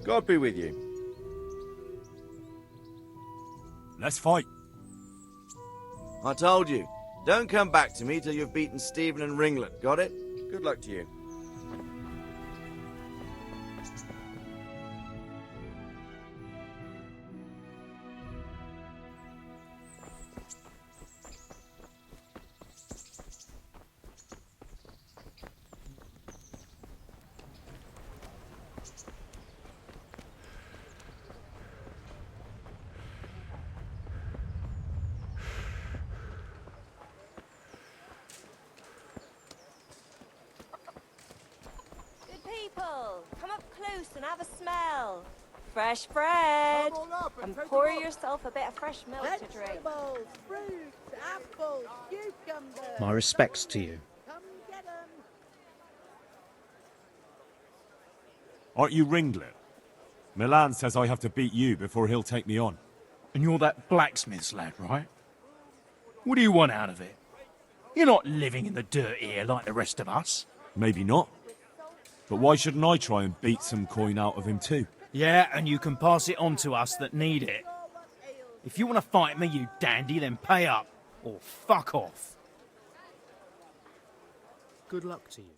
God be with you. Let's fight. I told you. Don't come back to me till you've beaten Stephen and Ringlet. Got it? Good luck to you. People, come up close and have a smell. Fresh bread. And pour yourself a bit of fresh milk to drink. Vegetables, fruits, apples, cucumbers. My respects to you. Come get 'em. Aren't you Ringlet? Milan says I have to beat you before he'll take me on. And you're that blacksmith's lad, right? What do you want out of it? You're not living in the dirt here like the rest of us. Maybe not. But why shouldn't I try and beat some coin out of him too? Yeah, and you can pass it on to us that need it. If you want to fight me, you dandy, then pay up. Or fuck off. Good luck to you.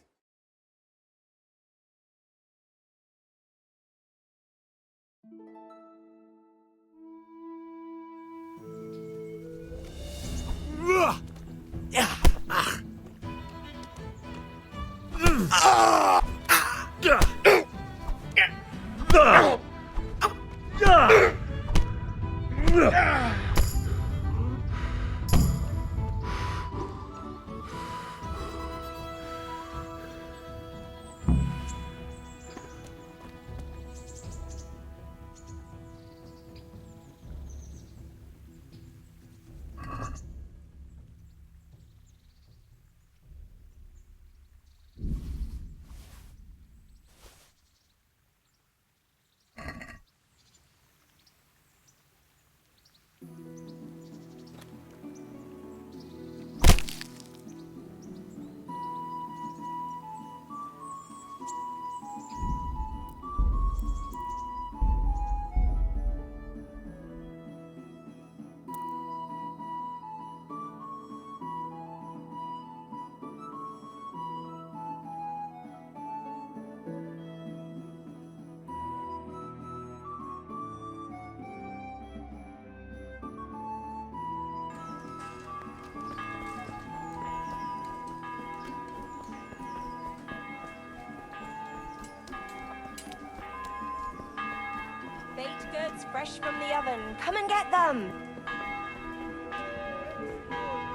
Baked goods fresh from the oven. Come and get them.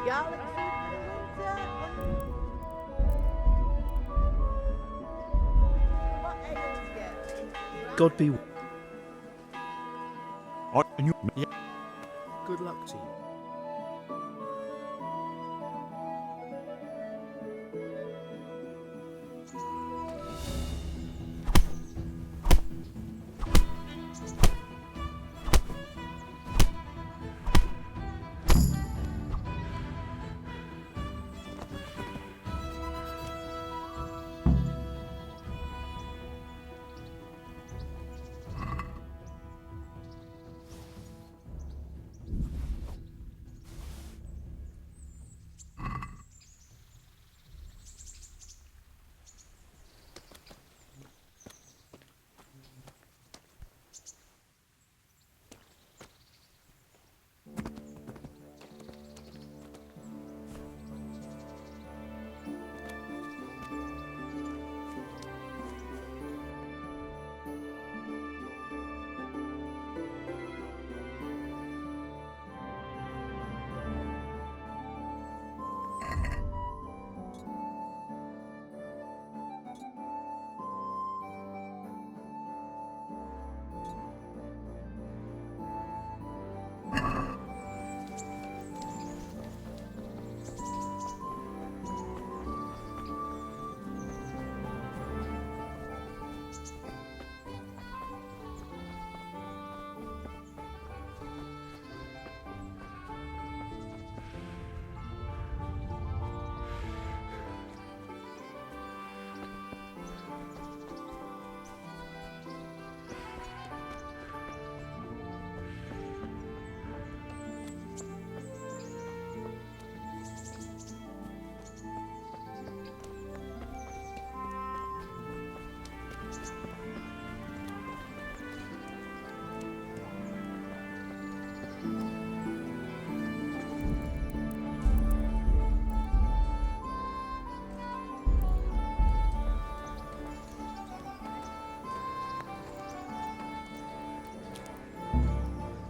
Garlic soup for winter. What ails you? God be... And you... Yeah. Good luck to you.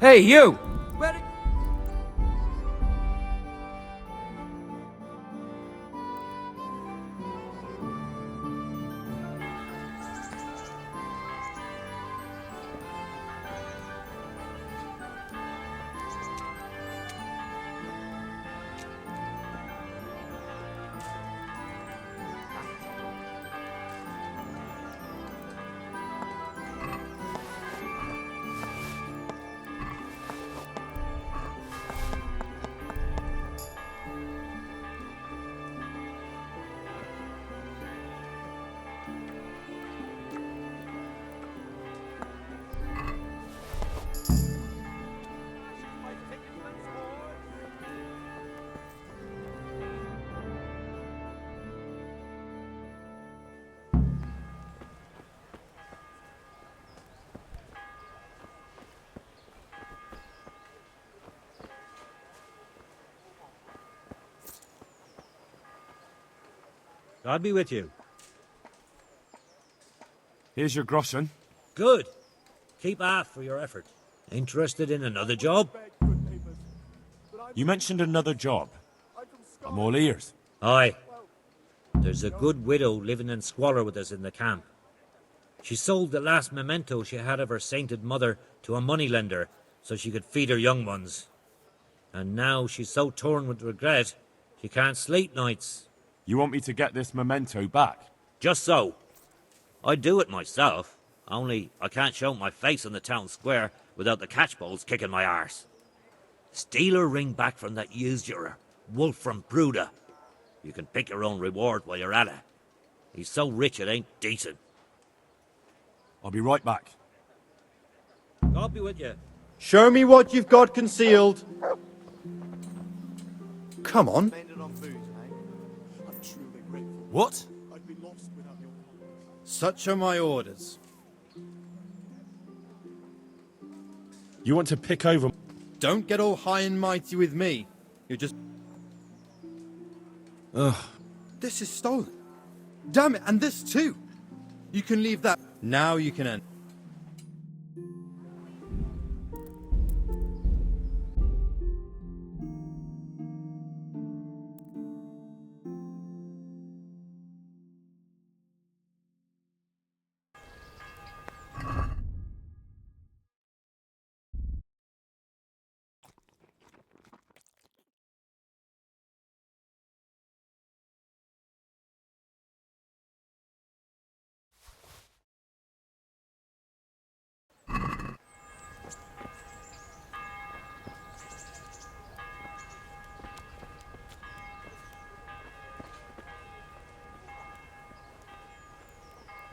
Hey, you! Where? God be with you. Here's your groschen. Good. Keep half for your effort. Interested in another job? You mentioned another job. I'm all ears. Aye. There's a good widow living in squalor with us in the camp. She sold the last memento she had of her sainted mother to a moneylender so she could feed her young ones. And now she's so torn with regret, she can't sleep nights. You want me to get this memento back? Just so. I'd do it myself, only I can't show my face on the town square without the catchpoles kicking my arse. Steal her ring back from that usurer, Wolf from Bruda. You can pick your own reward while you're at it. He's so rich it ain't decent. I'll be right back. God be with you. Show me what you've got concealed. Come on. What? Such are my orders. You want to pick over... Don't get all high and mighty with me. You're just... Ugh. This is stolen. Damn it, and this too. You can leave that. Now you can end.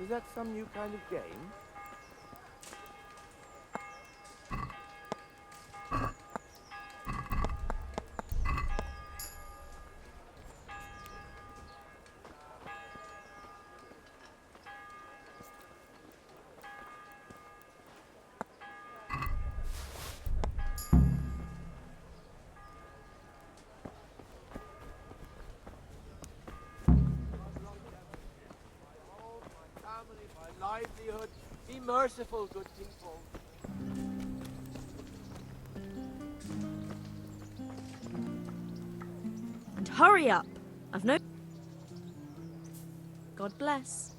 Is that some new kind of game? Livelihood. Be merciful, good people. And hurry up. I've no... God bless.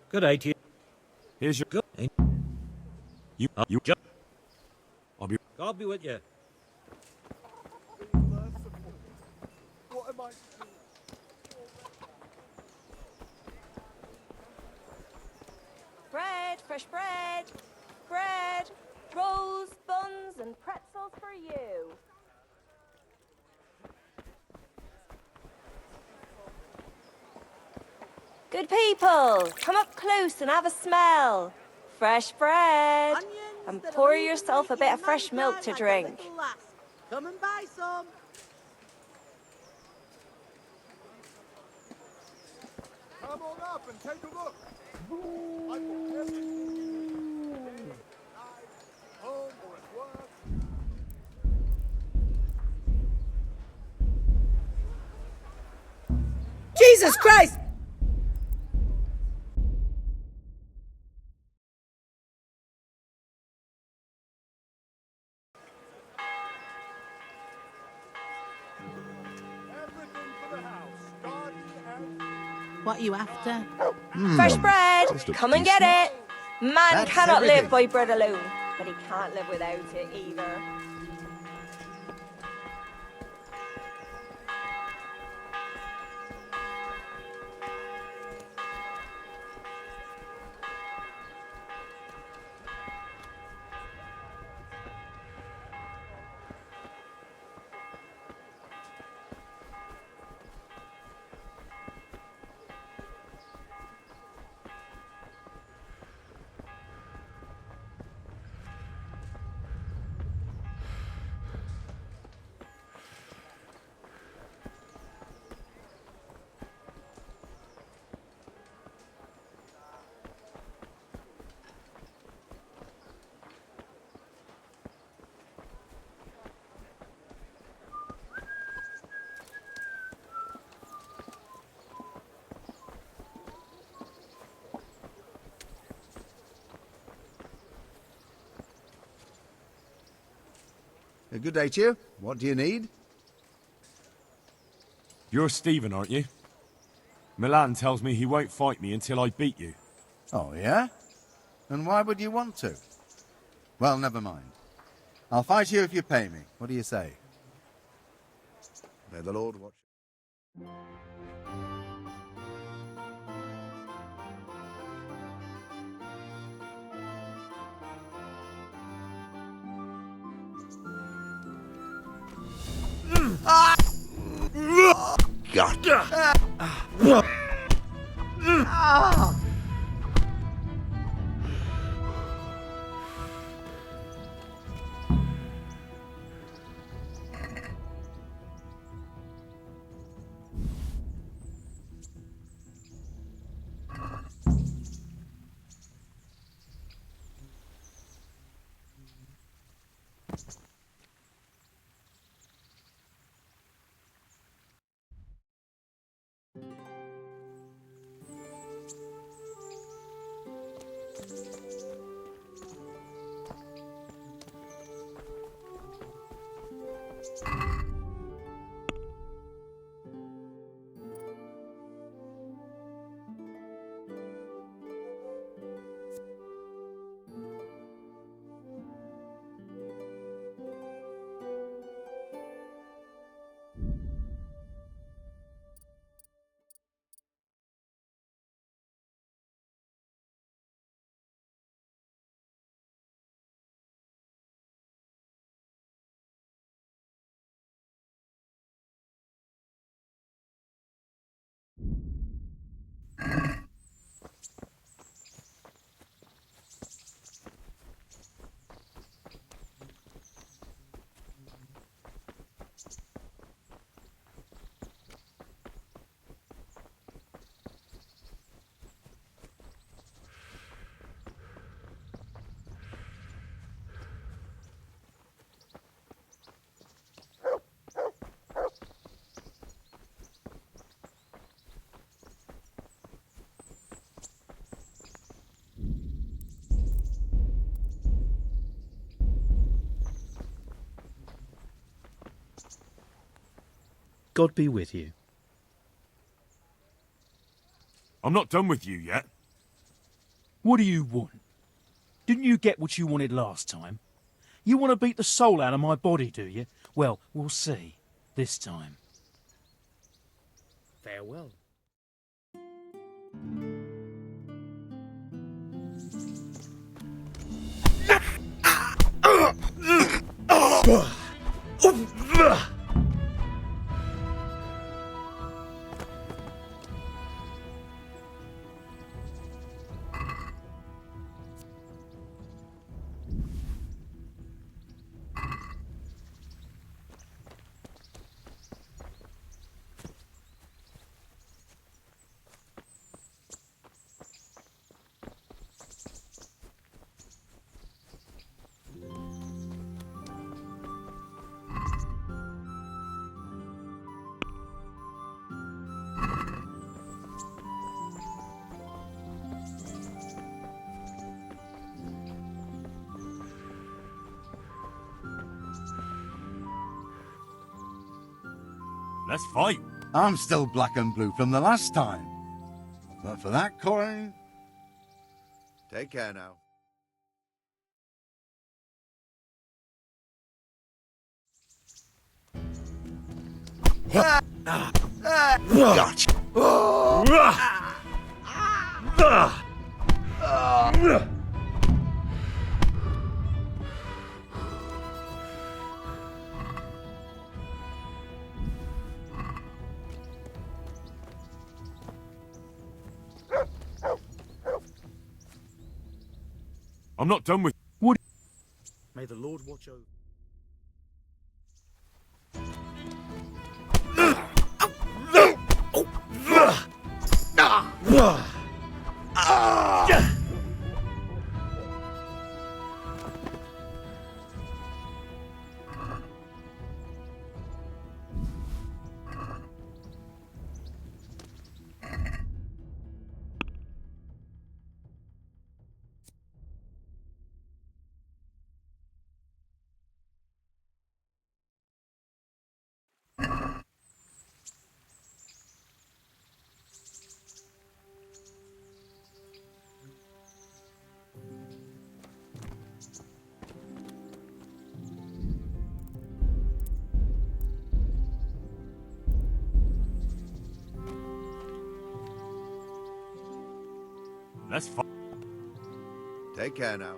Good day to you. Here's your... Good. You... I'll be... God be with you. What am I to do? Bread, fresh bread. Bread, rolls, buns, and pretzels for you. Good people, come up close and have a smell. Fresh bread. Onions And that pour are even yourself a making bit of fresh nice milk bread to like a drink. little lass. Come and buy some. Come on up and take a look. I will tell you. Home or at work. Jesus Christ! What you after? Fresh bread! Come and get it! Man That's cannot live everything. by bread alone, but he can't live without it either. Good day to you. What do you need? You're Stephen, aren't you? Milan tells me he won't fight me until I beat you. Oh, yeah? And why would you want to? Well, never mind. I'll fight you if you pay me. What do you say? May the Lord watch. God be with you. I'm not done with you yet. What do you want? Didn't you get what you wanted last time? You want to beat the soul out of my body, do you? Well, we'll see. This time. Farewell. Let's fight. I'm still black and blue from the last time. But for that coin... Take care now. I'm not done with... What? May the Lord watch over. Let's fight. Take care now.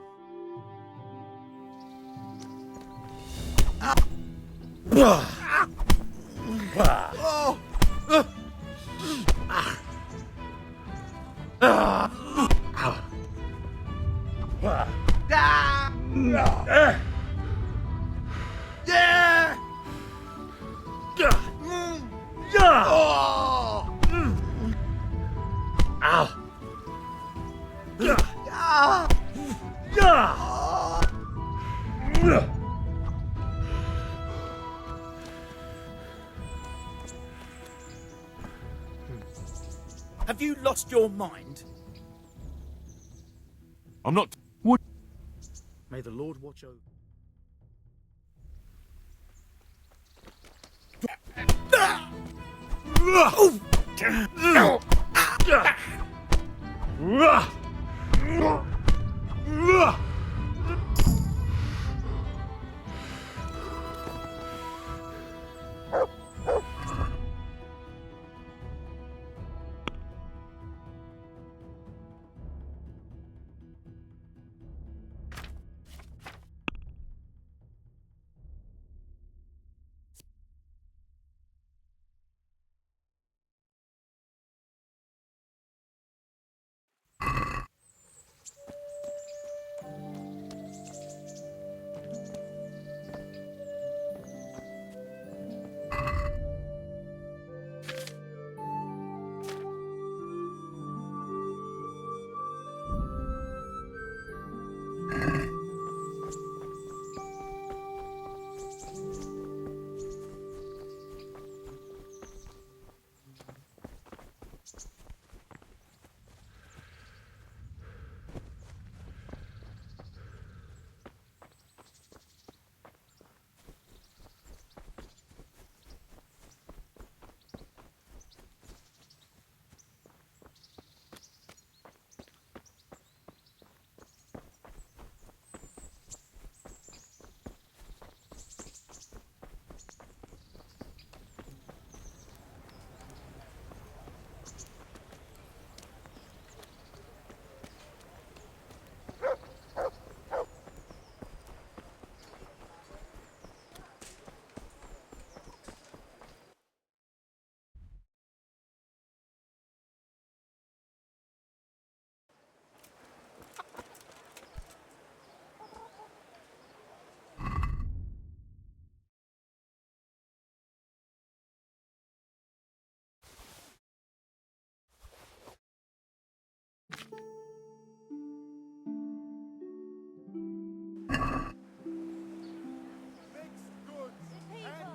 Have you lost your mind? I'm not... What? May the Lord watch over.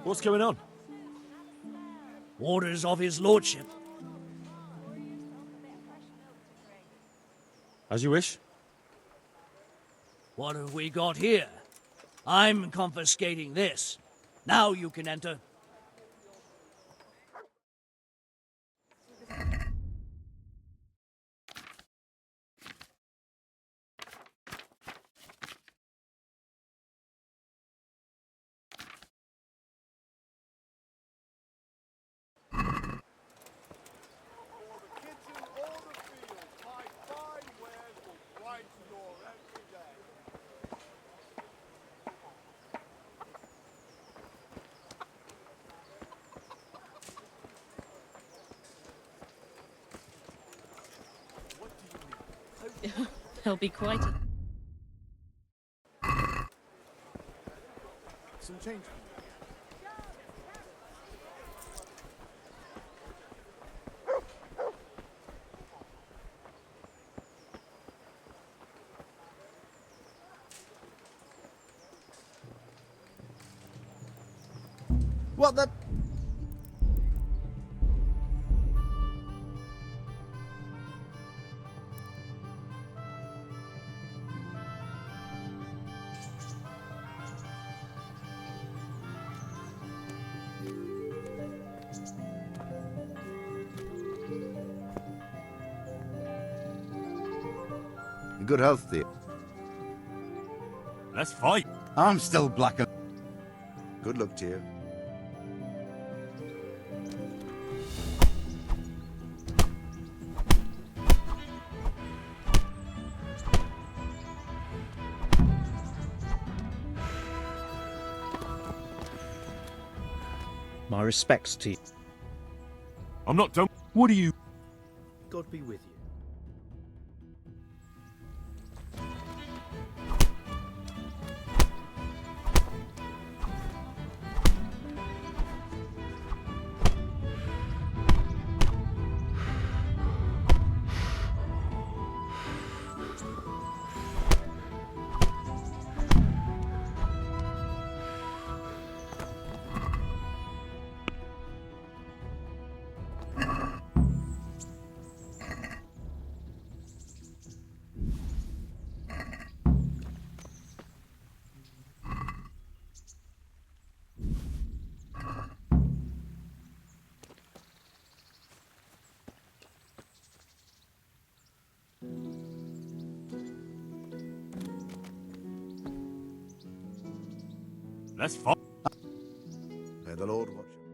What's going on? Orders of his lordship. As you wish. What have we got here? I'm confiscating this. Now you can enter. There'll be quite a... Some change. What the? Good health to you. Let's fight. I'm still black. Good luck to you. My respects to you. I'm not done. What do you... God be with you. Let's fight. May the Lord watch you.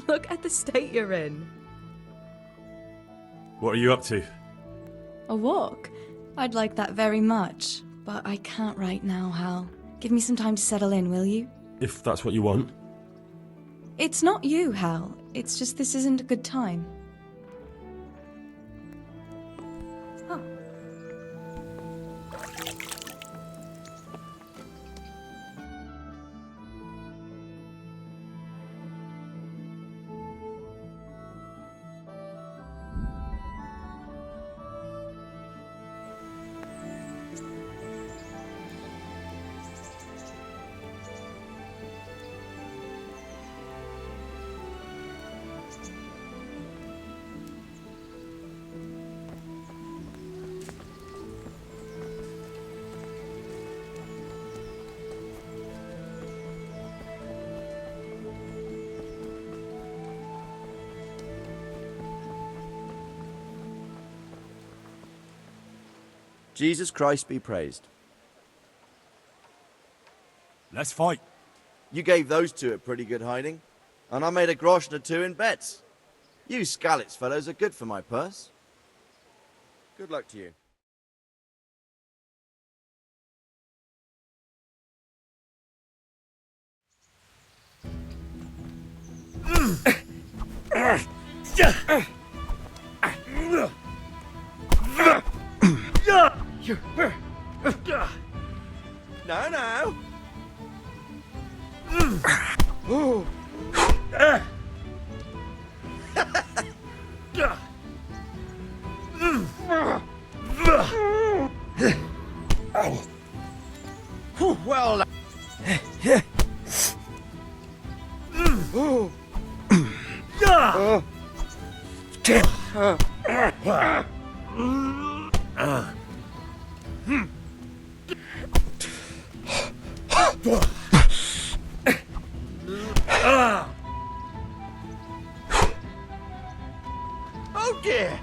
Look at the state you're in. What are you up to? A walk? I'd like that very much, but I can't right now, Hal. Give me some time to settle in, will you? If that's what you want. It's not you, Hal. It's just this isn't a good time. Oh. Jesus Christ be praised. Let's fight. You gave those two a pretty good hiding, and I made a grosh and a two in bets. You Scalitz fellows are good for my purse. Good luck to you. Now, now. Well. Oh dear.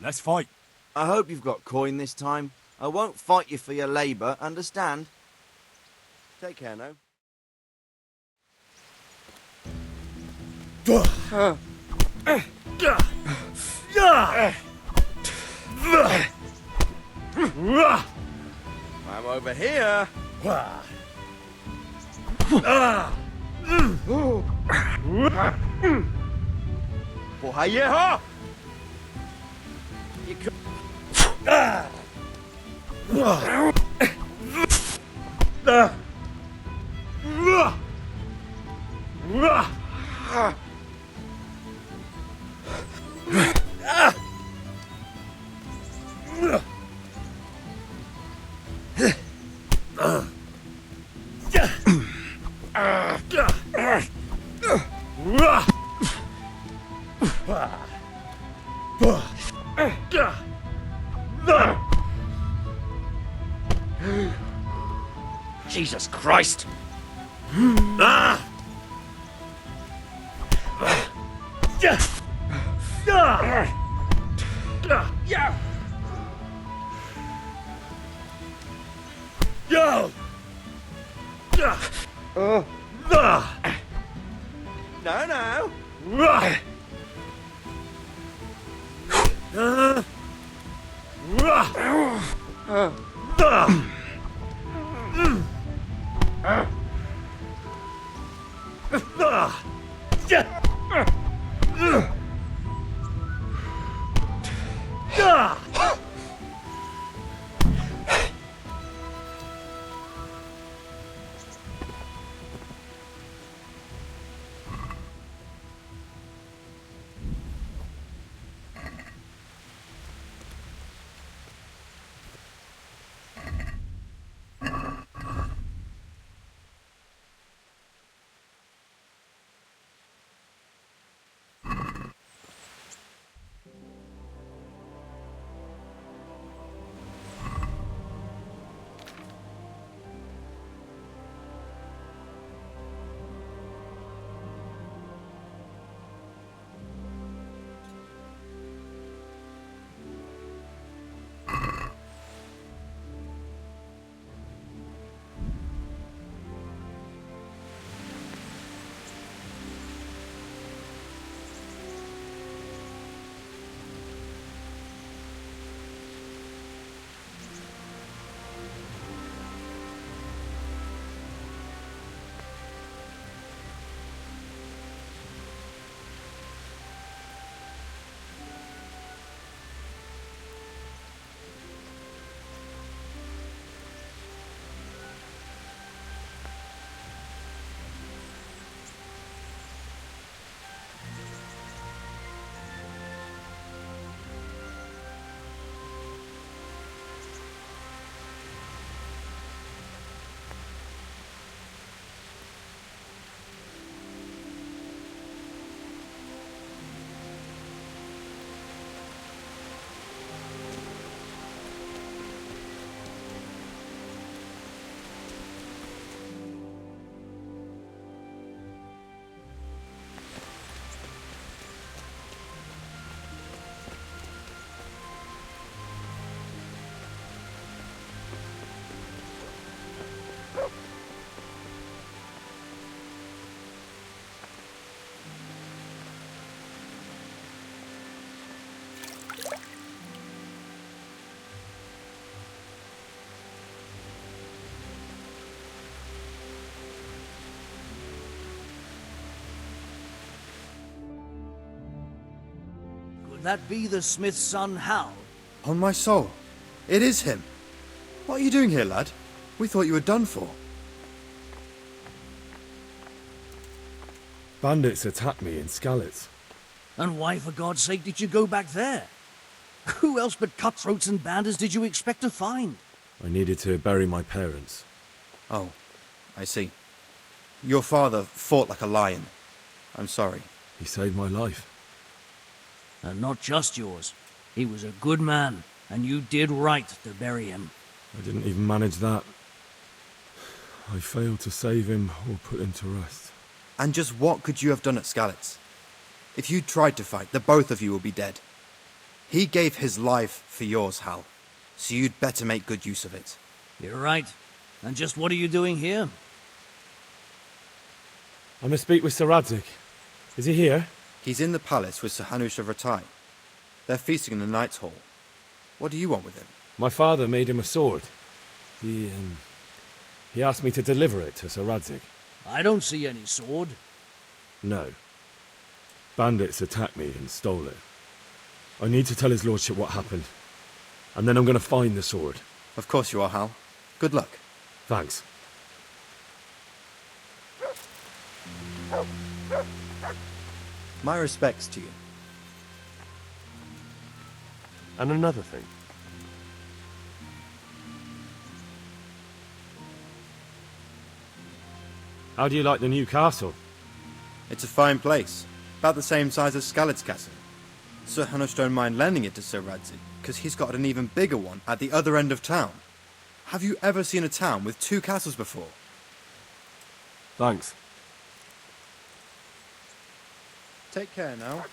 Let's fight. I hope you've got coin this time. I won't fight you for your labour, understand? Take care now. I'm over here. Hiya! You could... Jesus Christ! No. Could that be the smith's son, Hal? On my soul, it is him. What are you doing here, lad? We thought you were done for. Bandits attacked me in Skalitz. And why, for God's sake, did you go back there? Who else but cutthroats and bandits did you expect to find? I needed to bury my parents. Oh, I see. Your father fought like a lion. I'm sorry. He saved my life. And not just yours. He was a good man, and you did right to bury him. I didn't even manage that. I failed to save him or put him to rest. And just what could you have done at Skalitz? If you tried to fight, the both of you will be dead. He gave his life for yours, Hal. So you'd better make good use of it. You're right. And just what are you doing here? I must speak with Sir Radzig. Is he here? He's in the palace with Sir Hanush of Ratai. They're feasting in the Knight's Hall. What do you want with him? My father made him a sword. He asked me to deliver it to Sir Radzig. I don't see any sword. No. Bandits attacked me and stole it. I need to tell his lordship what happened. And then I'm going to find the sword. Of course you are, Hal. Good luck. Thanks. My respects to you. And another thing. How do you like the new castle? It's a fine place. About the same size as Skalitz Castle. Sir Hanush don't mind lending it to Sir Radzig, because he's got an even bigger one at the other end of town. Have you ever seen a town with two castles before? Thanks. Take care now.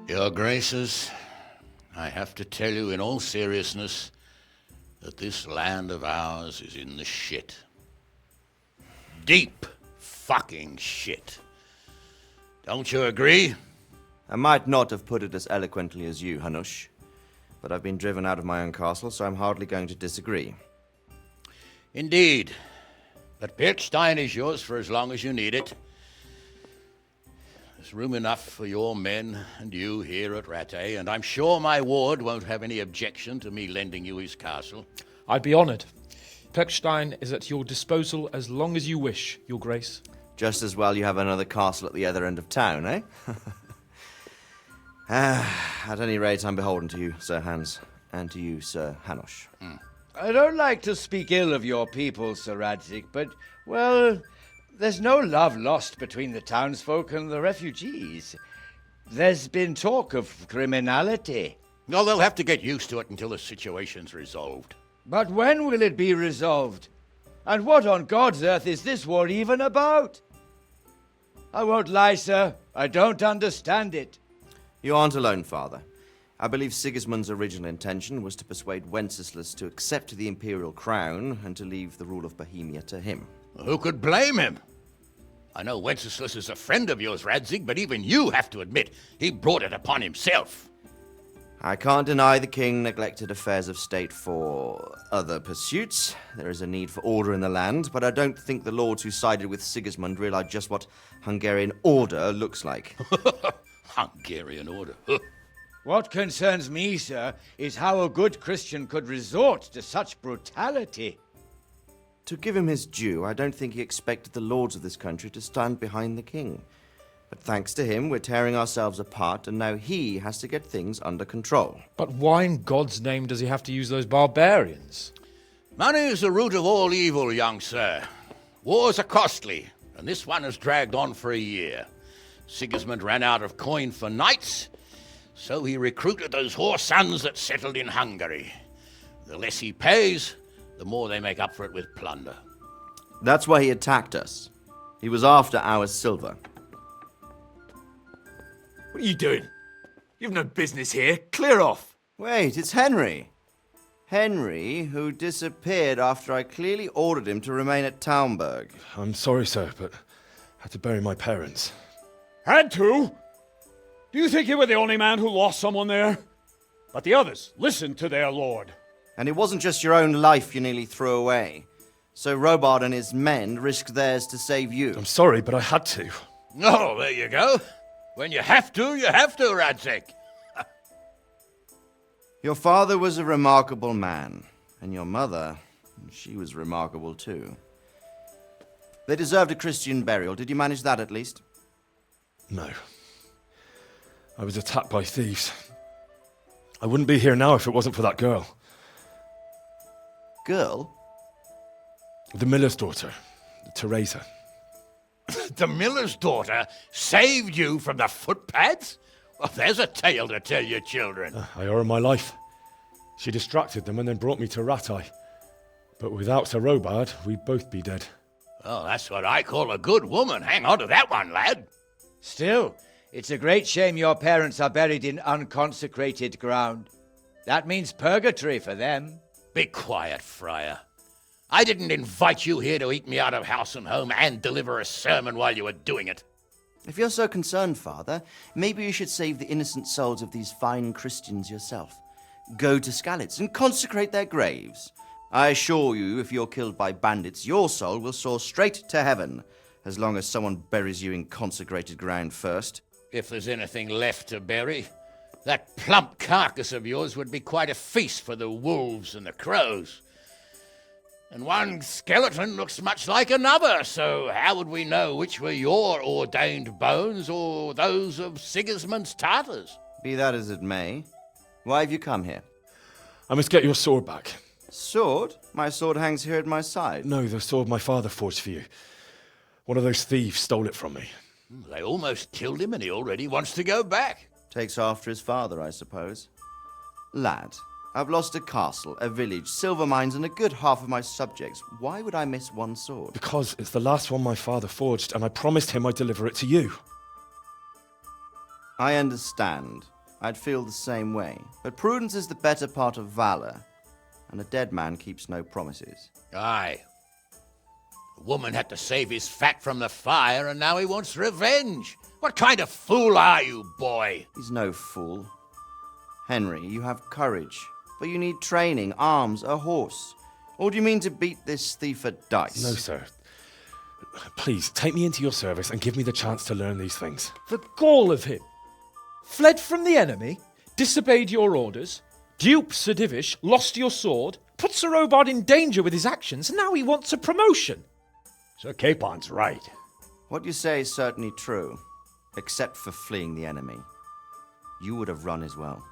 Your Graces, I have to tell you in all seriousness that this land of ours is in the shit. Deep fucking shit. Don't you agree? I might not have put it as eloquently as you, Hanush, but I've been driven out of my own castle, so I'm hardly going to disagree. Indeed. But Pt9 is yours for as long as you need it. There's room enough for your men and you here at Rattay, and I'm sure my ward won't have any objection to me lending you his castle. I'd be honoured. Pt9 is at your disposal as long as you wish, Your Grace. Just as well you have another castle at the other end of town, eh? At any rate, I'm beholden to you, Sir Hans, and to you, Sir Hanush. I don't like to speak ill of your people, Sir Radzik, but, well, there's no love lost between the townsfolk and the refugees. There's been talk of criminality. No, they'll have to get used to it until the situation's resolved. But when will it be resolved? And what on God's earth is this war even about? I won't lie, sir. I don't understand it. You aren't alone, Father. I believe Sigismund's original intention was to persuade Wenceslas to accept the imperial crown and to leave the rule of Bohemia to him. Who could blame him? I know Wenceslas is a friend of yours, Radzig, but even you have to admit he brought it upon himself. I can't deny the king neglected affairs of state for other pursuits. There is a need for order in the land, but I don't think the lords who sided with Sigismund realized just what Hungarian order looks like. Hungarian order? What concerns me, sir, is how a good Christian could resort to such brutality. To give him his due, I don't think he expected the lords of this country to stand behind the king. But thanks to him, we're tearing ourselves apart, and now he has to get things under control. But why in God's name does he have to use those barbarians? Money is the root of all evil, young sir. Wars are costly, and this one has dragged on for a year. Sigismund ran out of coin for knights, so he recruited those whore sons that settled in Hungary. The less he pays, the more they make up for it with plunder. That's why he attacked us. He was after our silver. What are you doing? You've no business here. Clear off. Wait, it's Henry. Henry, who disappeared after I clearly ordered him to remain at Taumberg. I'm sorry, sir, but I had to bury my parents. Had to? Do you think you were the only man who lost someone there? But the others listened to their lord. And it wasn't just your own life you nearly threw away. So Robard and his men risked theirs to save you. I'm sorry, but I had to. Oh, there you go. When you have to, Radzig. Your father was a remarkable man, and your mother, she was remarkable too. They deserved a Christian burial. Did you manage that at least? No. I was attacked by thieves. I wouldn't be here now if it wasn't for that girl. Girl? The miller's daughter, Teresa. The miller's daughter saved you from the footpads? Well, there's a tale to tell your children. I owe her my life. She distracted them and then brought me to Rattay. But without Sir Robard, we'd both be dead. Oh, that's what I call a good woman. Hang on to that one, lad. Still, it's a great shame your parents are buried in unconsecrated ground. That means purgatory for them. Be quiet, friar. I didn't invite you here to eat me out of house and home and deliver a sermon while you were doing it. If you're so concerned, Father, maybe you should save the innocent souls of these fine Christians yourself. Go to Skalitz and consecrate their graves. I assure you, if you're killed by bandits, your soul will soar straight to heaven, as long as someone buries you in consecrated ground first. If there's anything left to bury, that plump carcass of yours would be quite a feast for the wolves and the crows. And one skeleton looks much like another, so how would we know which were your ordained bones or those of Sigismund's Tartars? Be that as it may, why have you come here? I must get your sword back. Sword? My sword hangs here at my side. No, the sword my father forged for you. One of those thieves stole it from me. They almost killed him and he already wants to go back. Takes after his father, I suppose. Lad, I've lost a castle, a village, silver mines, and a good half of my subjects. Why would I miss one sword? Because it's the last one my father forged, and I promised him I'd deliver it to you. I understand. I'd feel the same way. But prudence is the better part of valor, and a dead man keeps no promises. Aye. The woman had to save his fat from the fire, and now he wants revenge. What kind of fool are you, boy? He's no fool. Henry, you have courage, but you need training, arms, a horse. Or do you mean to beat this thief at dice? No, sir. Please, take me into your service and give me the chance to learn these things. The gall of him. Fled from the enemy, disobeyed your orders, duped Sir Divish, lost your sword, put Sir Robard in danger with his actions, and now he wants a promotion. Sir Capon's right. What you say is certainly true, except for fleeing the enemy. You would have run as well,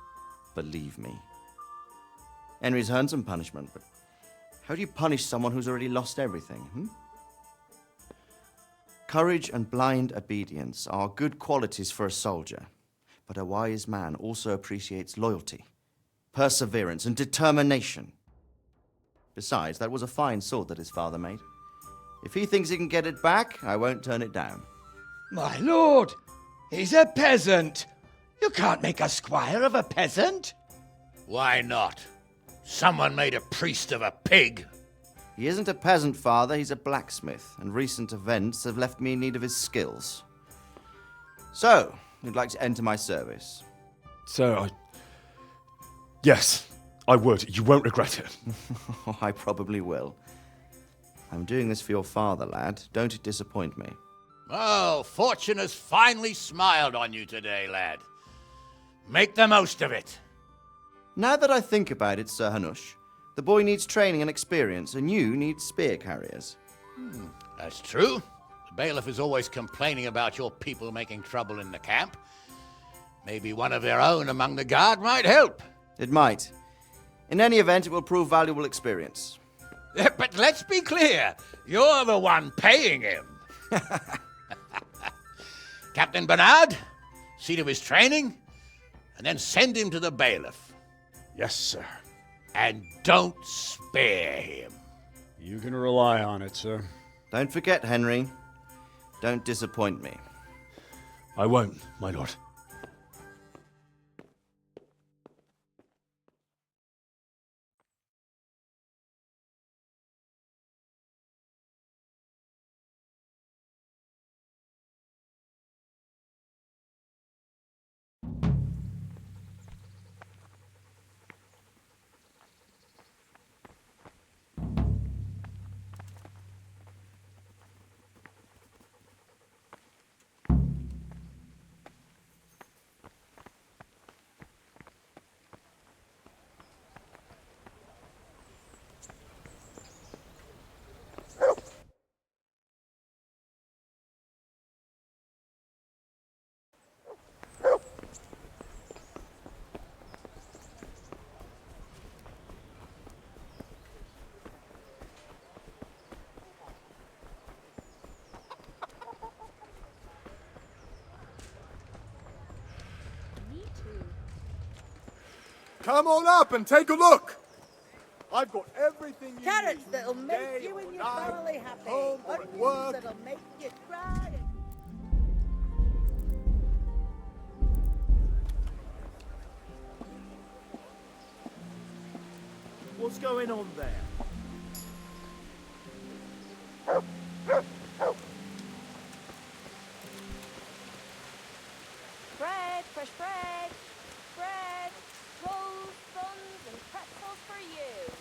believe me. Henry's earned some punishment, but how do you punish someone who's already lost everything, Courage and blind obedience are good qualities for a soldier, but a wise man also appreciates loyalty, perseverance, and determination. Besides, that was a fine sword that his father made. If he thinks he can get it back, I won't turn it down. My lord, he's a peasant. You can't make a squire of a peasant. Why not? Someone made a priest of a pig. He isn't a peasant, father, he's a blacksmith, and recent events have left me in need of his skills. So, you'd like to enter my service? Sir, Yes, I would. You won't regret it. I probably will. I'm doing this for your father, lad. Don't it disappoint me. Oh, fortune has finally smiled on you today, lad. Make the most of it. Now that I think about it, Sir Hanush, the boy needs training and experience, and you need spear carriers. That's true. The bailiff is always complaining about your people making trouble in the camp. Maybe one of their own among the guard might help. It might. In any event, it will prove valuable experience. But let's be clear. You're the one paying him. Captain Bernard, see to his training, and then send him to the bailiff. Yes, sir. And don't spare him. You can rely on it, sir. Don't forget, Henry. Don't disappoint me. I won't, my lord. Come on up and take a look. I've got everything you Carrots need. that'll make you and your family happy. home, or at work. Onions that'll make you cry. What's going on there? Bread, fresh bread. Bread, toast, buns, and pretzels for you.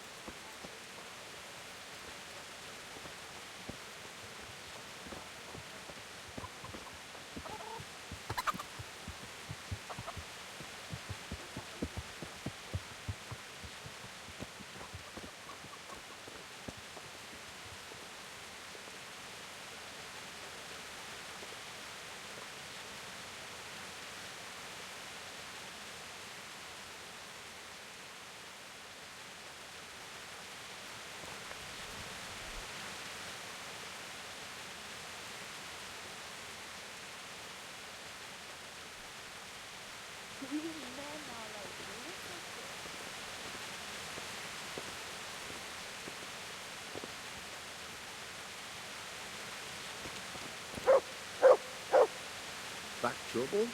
Back trouble?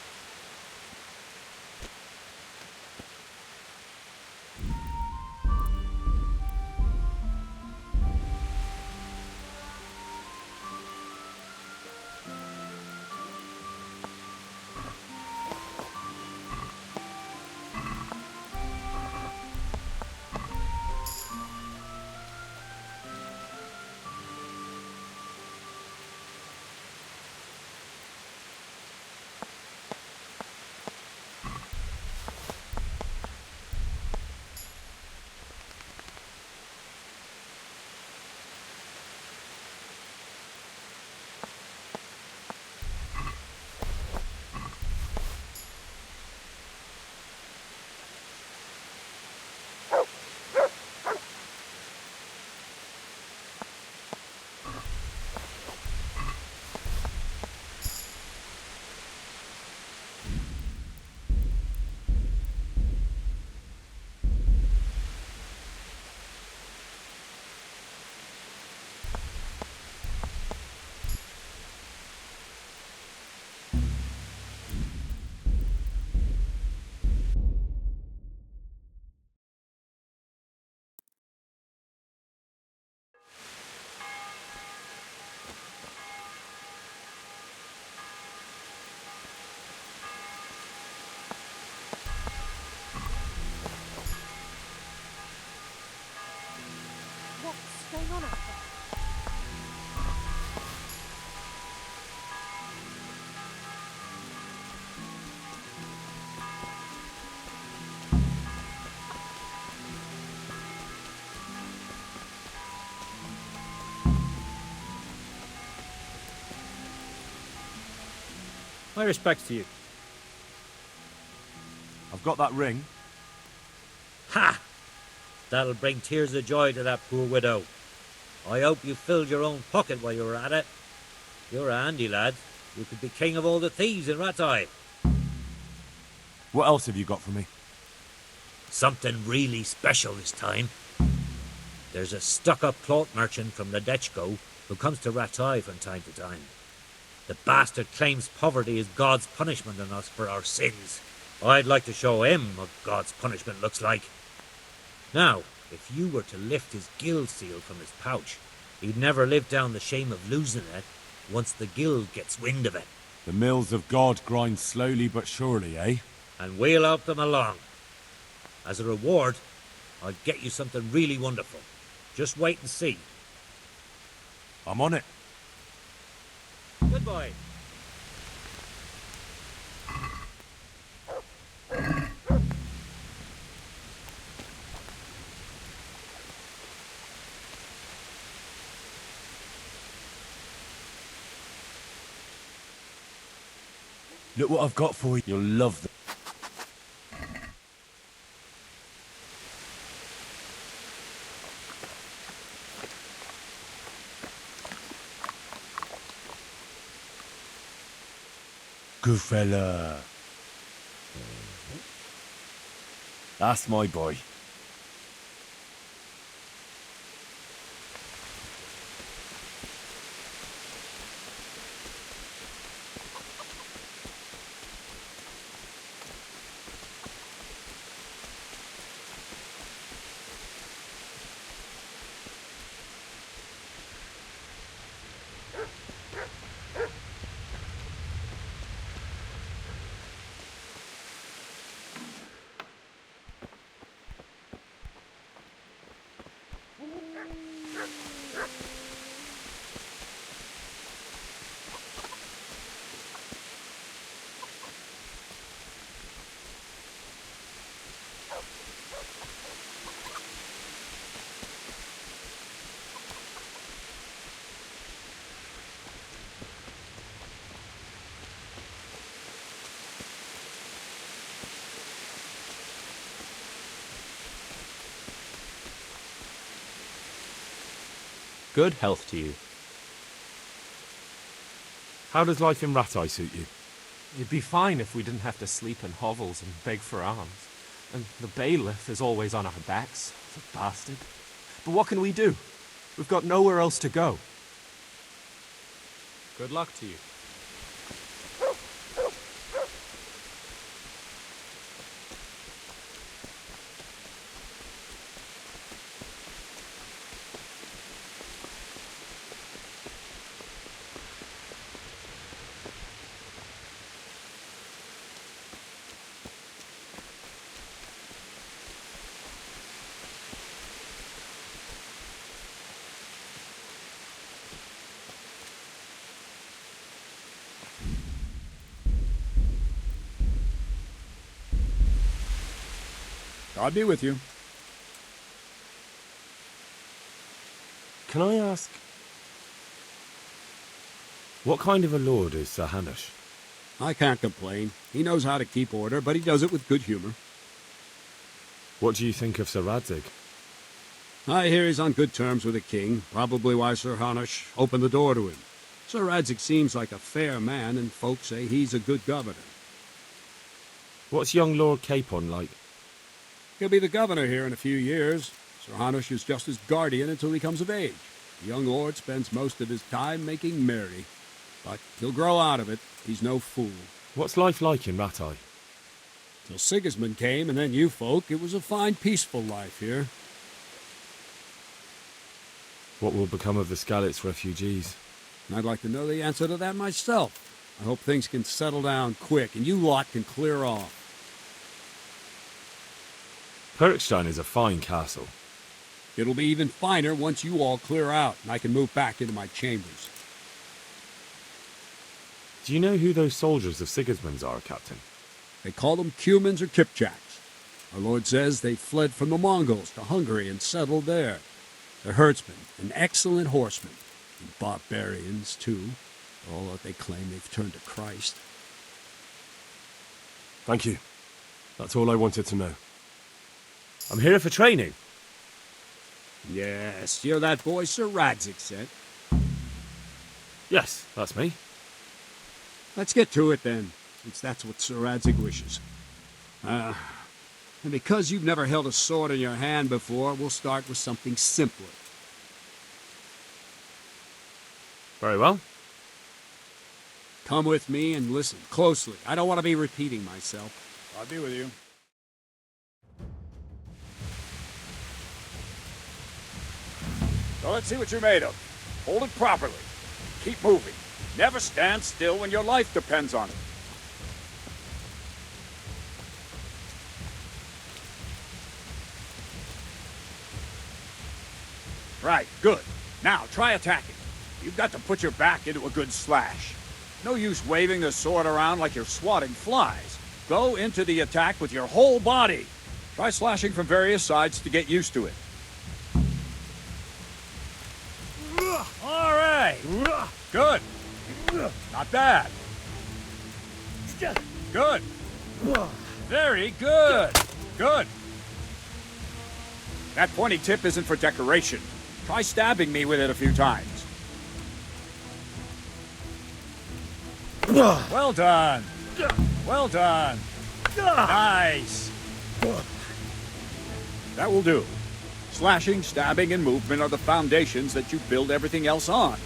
My respects to you. I've got that ring. Ha! That'll bring tears of joy to that poor widow. I hope you filled your own pocket while you were at it. You're a handy lad. You could be king of all the thieves in Rattay. What else have you got for me? Something really special this time. There's a stuck-up cloth merchant from Ledechko who comes to Rattay from time to time. The bastard claims poverty is God's punishment on us for our sins. I'd like to show him what God's punishment looks like. Now, if you were to lift his guild seal from his pouch, he'd never live down the shame of losing it once the guild gets wind of it. The mills of God grind slowly but surely, eh? And we'll help them along. As a reward, I'll get you something really wonderful. Just wait and see. I'm on it. Goodbye. Look what I've got for you. You'll love them. Good fella. That's my boy. Good health to you. How does life in Rattay suit you? It'd be fine if we didn't have to sleep in hovels and beg for alms. And the bailiff is always on our backs, the bastard. But what can we do? We've got nowhere else to go. Good luck to you. God be with you. Can I ask, what kind of a lord is Sir Hanush? I can't complain. He knows how to keep order, but he does it with good humor. What do you think of Sir Radzig? I hear he's on good terms with the king, probably why Sir Hanush opened the door to him. Sir Radzig seems like a fair man, and folks say he's a good governor. What's young Lord Capon like? He'll be the governor here in a few years. Sir Hanush is just his guardian until he comes of age. The young lord spends most of his time making merry. But he'll grow out of it. He's no fool. What's life like in Rattay? Till Sigismund came, and then you folk, it was a fine, peaceful life here. What will become of the Skalitz refugees? I'd like to know the answer to that myself. I hope things can settle down quick, and you lot can clear off. Perkstein is a fine castle. It'll be even finer once you all clear out, and I can move back into my chambers. Do you know who those soldiers of Sigismund's are, Captain? They call them Cumans or Kipchaks. Our lord says they fled from the Mongols to Hungary and settled there. They're herdsmen and excellent horsemen. And barbarians, too, for all that they claim they've turned to Christ. Thank you. That's all I wanted to know. I'm here for training. Yes, you're that boy Sir Radzik sent. Yes, that's me. Let's get to it then, since that's what Sir Radzik wishes. And because you've never held a sword in your hand before, we'll start with something simpler. Very well. Come with me and listen closely. I don't want to be repeating myself. I'll be with you. So let's see what you're made of. Hold it properly. Keep moving. Never stand still when your life depends on it. Right, good. Now, try attacking. You've got to put your back into a good slash. No use waving the sword around like you're swatting flies. Go into the attack with your whole body. Try slashing from various sides to get used to it. All right. Good. Not bad. Good. Very good. Good. That pointy tip isn't for decoration. Try stabbing me with it a few times. Well done. Well done. Nice. That will do. Slashing, stabbing, and movement are the foundations that you build everything else on.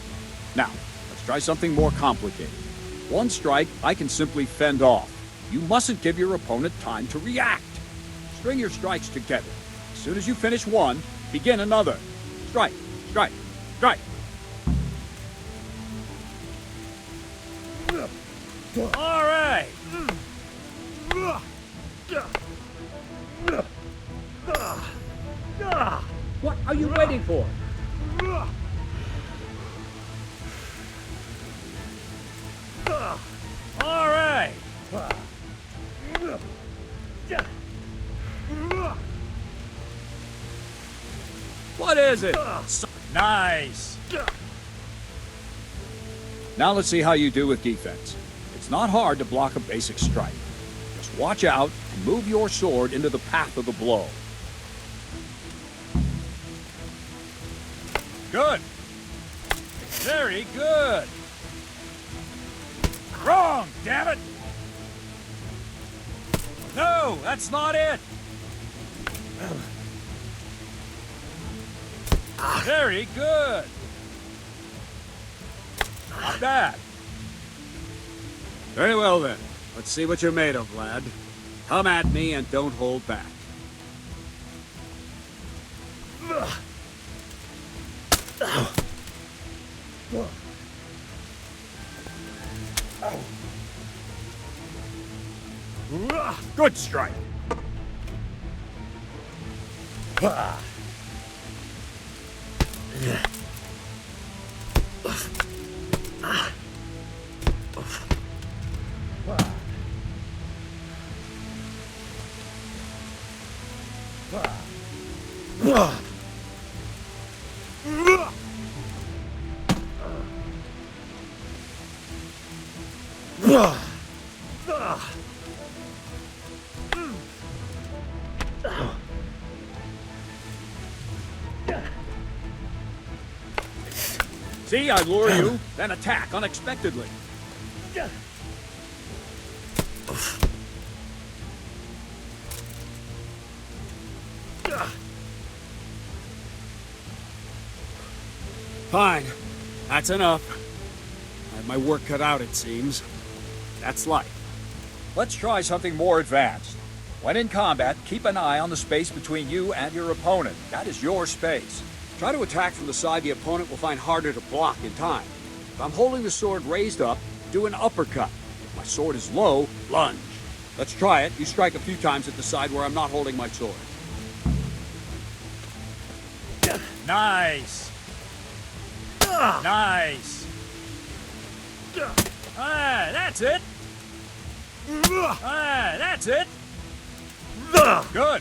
Now, let's try something more complicated. One strike, I can simply fend off. You mustn't give your opponent time to react. String your strikes together. As soon as you finish one, begin another. Strike, strike, strike. All right. What are you waiting for? All right. What is it? Nice. Now let's see how you do with defense. It's not hard to block a basic strike. Just watch out and move your sword into the path of the blow. Good. Very good. Wrong, damn it. No, that's not it. Very good. Not bad. Very well then. Let's see what you're made of, lad. Come at me and don't hold back. Good strike. See, I lure you, then attack unexpectedly. Fine. That's enough. I have my work cut out, it seems. That's life. Let's try something more advanced. When in combat, keep an eye on the space between you and your opponent. That is your space. Try to attack from the side the opponent will find harder to block in time. If I'm holding the sword raised up, do an uppercut. If my sword is low, lunge. Let's try it. You strike a few times at the side where I'm not holding my sword. Nice. Nice. Ah, that's it. Ah, that's it. Good.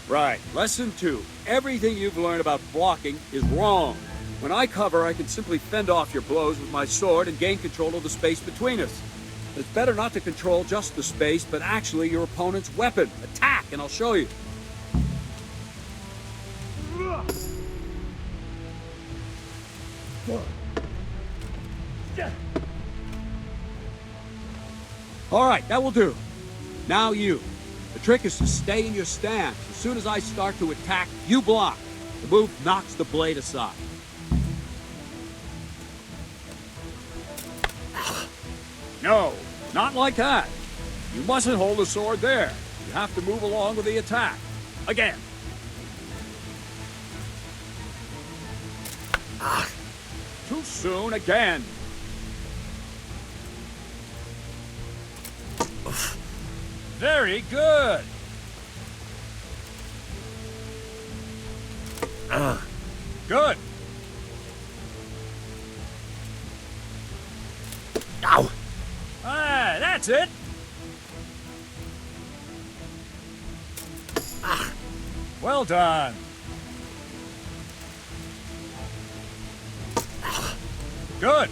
Right. Lesson 2. Everything you've learned about blocking is wrong. When I cover, I can simply fend off your blows with my sword and gain control of the space between us. It's better not to control just the space, but actually your opponent's weapon. Attack, and I'll show you. All right, that will do. Now you. The trick is to stay in your stance. As soon as I start to attack, you block. The move knocks the blade aside. No, not like that. You mustn't hold the sword there. You have to move along with the attack. Again. Too soon again. Very good. Good. Ow. Ah, that's it. Well done. Good.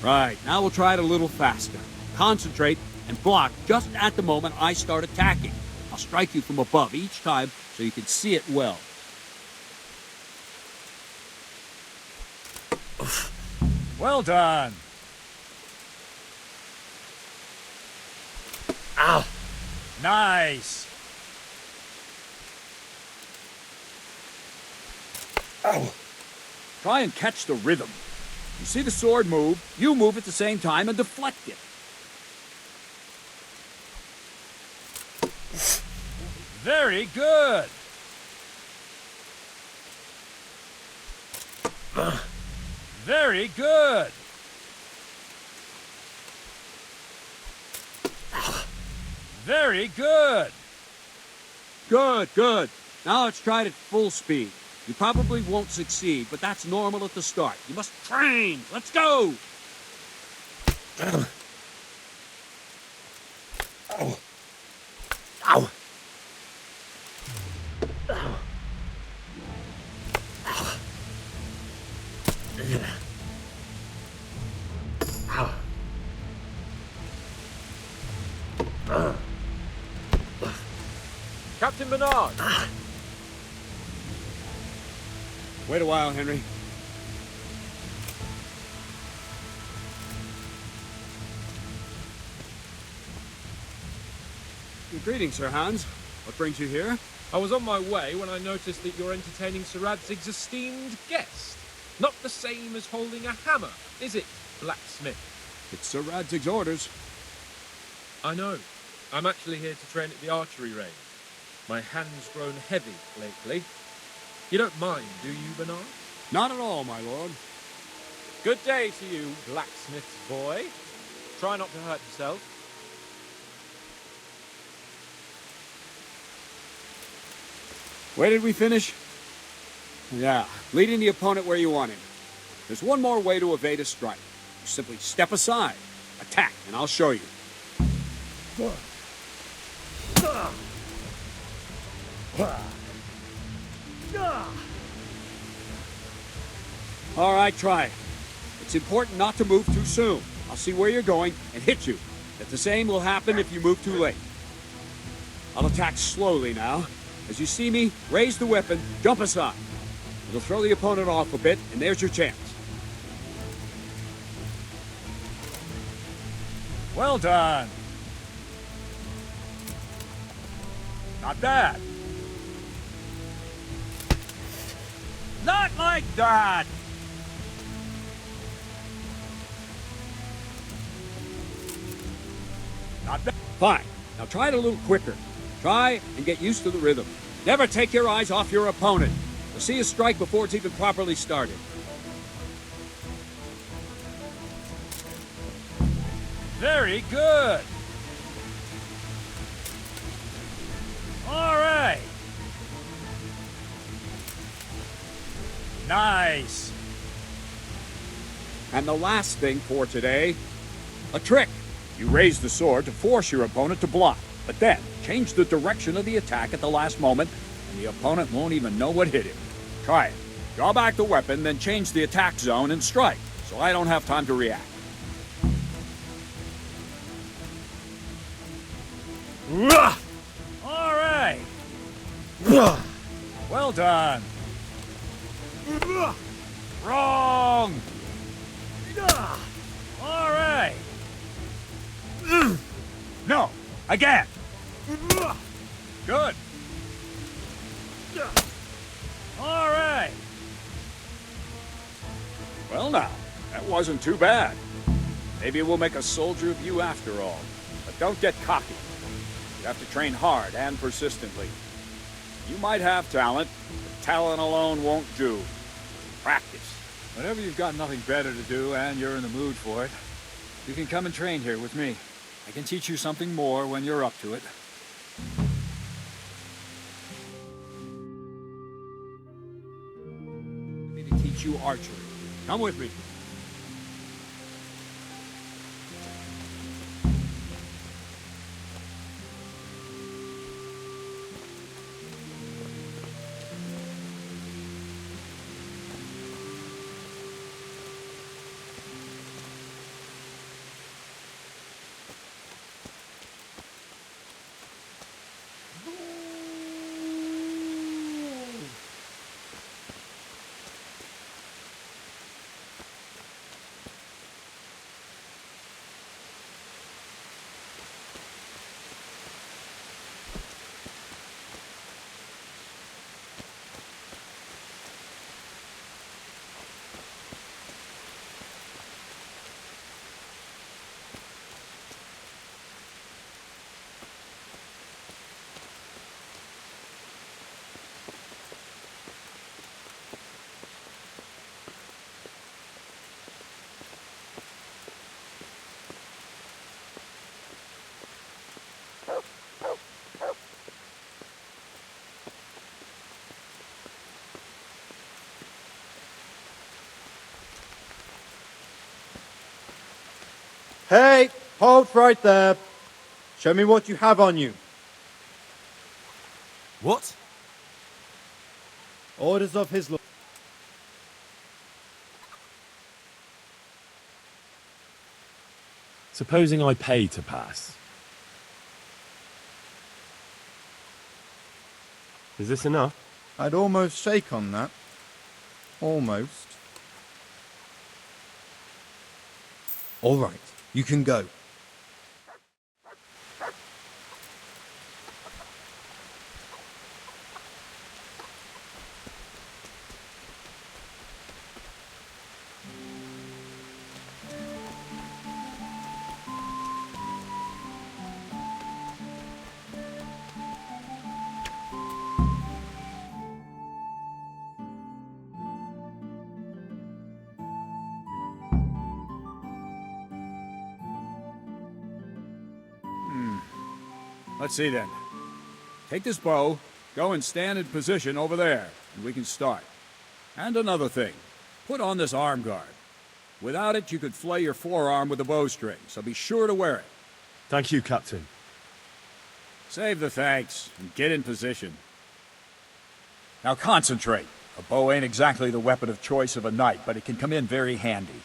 Right, now we'll try it a little faster. Concentrate and block just at the moment I start attacking. I'll strike you from above each time so you can see it well. Well done. Ow. Nice. Ow. Try and catch the rhythm. You see the sword move, you move at the same time and deflect it. Very good. Very good. Very good. Good, good. Now let's try it at full speed. You probably won't succeed, but that's normal at the start. You must train. Let's go. Ow. Ow. Captain Bernard! Wait a while, Henry. Greetings, Sir Hans. What brings you here? I was on my way when I noticed that you're entertaining Sir Radzig's esteemed guest. Not the same as holding a hammer, is it, blacksmith? It's Sir Radzig's orders. I know. I'm actually here to train at the archery range. My hand's grown heavy lately. You don't mind, do you, Bernard? Not at all, my lord. Good day to you, blacksmith's boy. Try not to hurt yourself. Where did we finish? Yeah, leading the opponent where you want him. There's one more way to evade a strike. You simply step aside, attack, and I'll show you. All right, try it. It's important not to move too soon. I'll see where you're going and hit you. But the same will happen if you move too late. I'll attack slowly now. As you see me, raise the weapon, jump aside. It'll throw the opponent off a bit, and there's your chance. Well done. Not bad. Not like that! Not bad. Fine. Now try it a little quicker. Try and get used to the rhythm. Never take your eyes off your opponent. You'll see a strike before it's even properly started. Very good. All right. Nice. And the last thing for today, a trick. You raise the sword to force your opponent to block, but then change the direction of the attack at the last moment, and the opponent won't even know what hit him. Try it. Draw back the weapon, then change the attack zone and strike, so I don't have time to react. done. Wrong! All right. No, again. Good. All right. Well now, that wasn't too bad. Maybe we'll make a soldier of you after all. But don't get cocky. You have to train hard and persistently. You might have talent, but talent alone won't do. Practice. Whenever you've got nothing better to do and you're in the mood for it, you can come and train here with me. I can teach you something more when you're up to it. Me to teach you archery. Come with me. Hey, halt right there. Show me what you have on you. What? Orders of his lord. Supposing I pay to pass. Is this enough? I'd almost shake on that. Almost. All right, you can go. Let's see then. Take this bow, go and stand in position over there, and we can start. And another thing, put on this arm guard. Without it, you could flay your forearm with a bowstring, so be sure to wear it. Thank you, Captain. Save the thanks, and get in position. Now concentrate. A bow ain't exactly the weapon of choice of a knight, but it can come in very handy.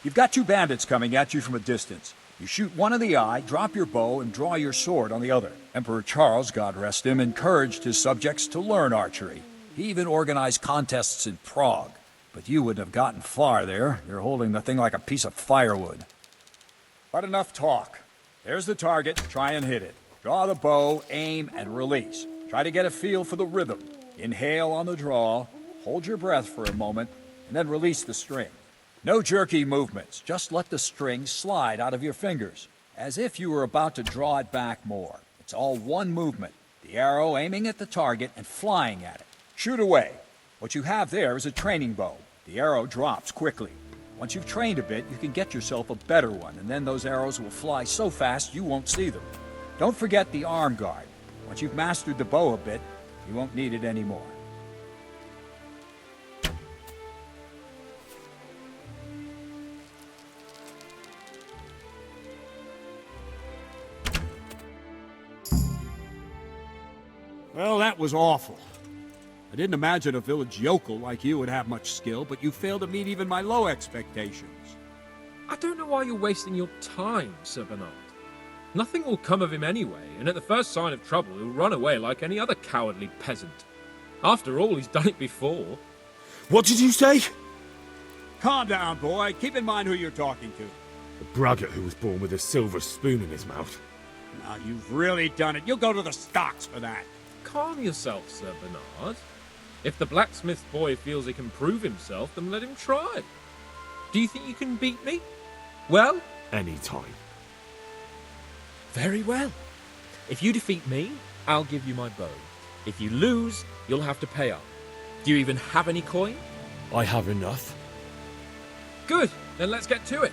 You've got two bandits coming at you from a distance. You shoot one in the eye, drop your bow, and draw your sword on the other. Emperor Charles, God rest him, encouraged his subjects to learn archery. He even organized contests in Prague. But you wouldn't have gotten far there. You're holding the thing like a piece of firewood. But enough talk. There's the target. Try and hit it. Draw the bow, aim, and release. Try to get a feel for the rhythm. Inhale on the draw, hold your breath for a moment, and then release the string. No jerky movements. Just let the string slide out of your fingers, as if you were about to draw it back more. It's all one movement. The arrow aiming at the target and flying at it. Shoot away. What you have there is a training bow. The arrow drops quickly. Once you've trained a bit, you can get yourself a better one, and then those arrows will fly so fast you won't see them. Don't forget the arm guard. Once you've mastered the bow a bit, you won't need it anymore. Well, that was awful. I didn't imagine a village yokel like you would have much skill, but you failed to meet even my low expectations. I don't know why you're wasting your time, Sir Bernard. Nothing will come of him anyway, and at the first sign of trouble he'll run away like any other cowardly peasant. After all, he's done it before. What did you say? Calm down, boy. Keep in mind who you're talking to. A braggart who was born with a silver spoon in his mouth. Now, you've really done it. You'll go to the stocks for that. Calm yourself, Sir Bernard. If the blacksmith boy feels he can prove himself, then let him try. Do you think you can beat me? Well? Any time. Very well. If you defeat me, I'll give you my bow. If you lose, you'll have to pay up. Do you even have any coin? I have enough. Good, then let's get to it.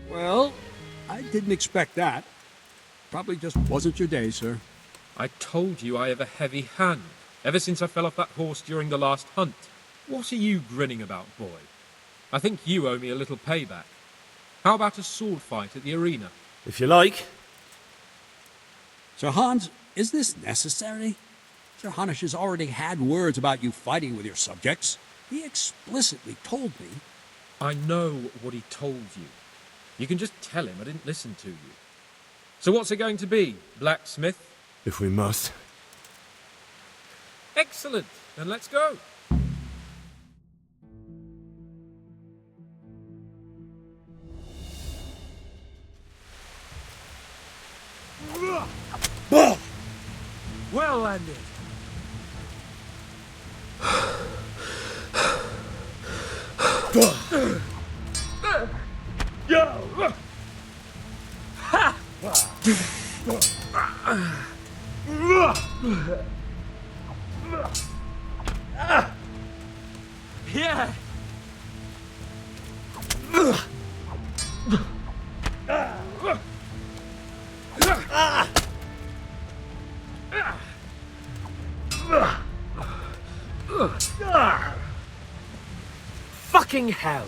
Well, I didn't expect that. Probably just wasn't your day, sir. I told you I have a heavy hand, ever since I fell off that horse during the last hunt. What are you grinning about, boy? I think you owe me a little payback. How about a sword fight at the arena? If you like. Sir Hans, is this necessary? Sir Hanush has already had words about you fighting with your subjects. He explicitly told me. I know what he told you. You can just tell him I didn't listen to you. So what's it going to be, blacksmith? If we must. Excellent. Then let's go. Well landed. Yeah. Fucking hell.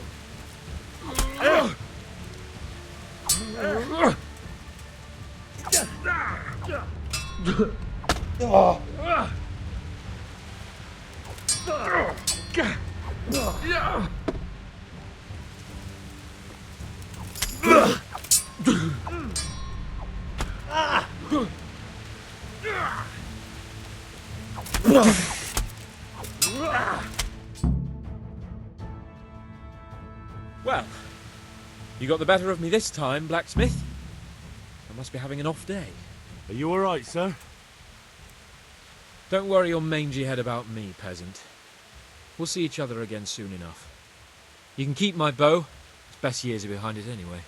Well, you got the better of me this time, blacksmith. I must be having an off day. Are you all right, sir? Don't worry your mangy head about me, peasant. We'll see each other again soon enough. You can keep my bow. Its best years are behind it anyway.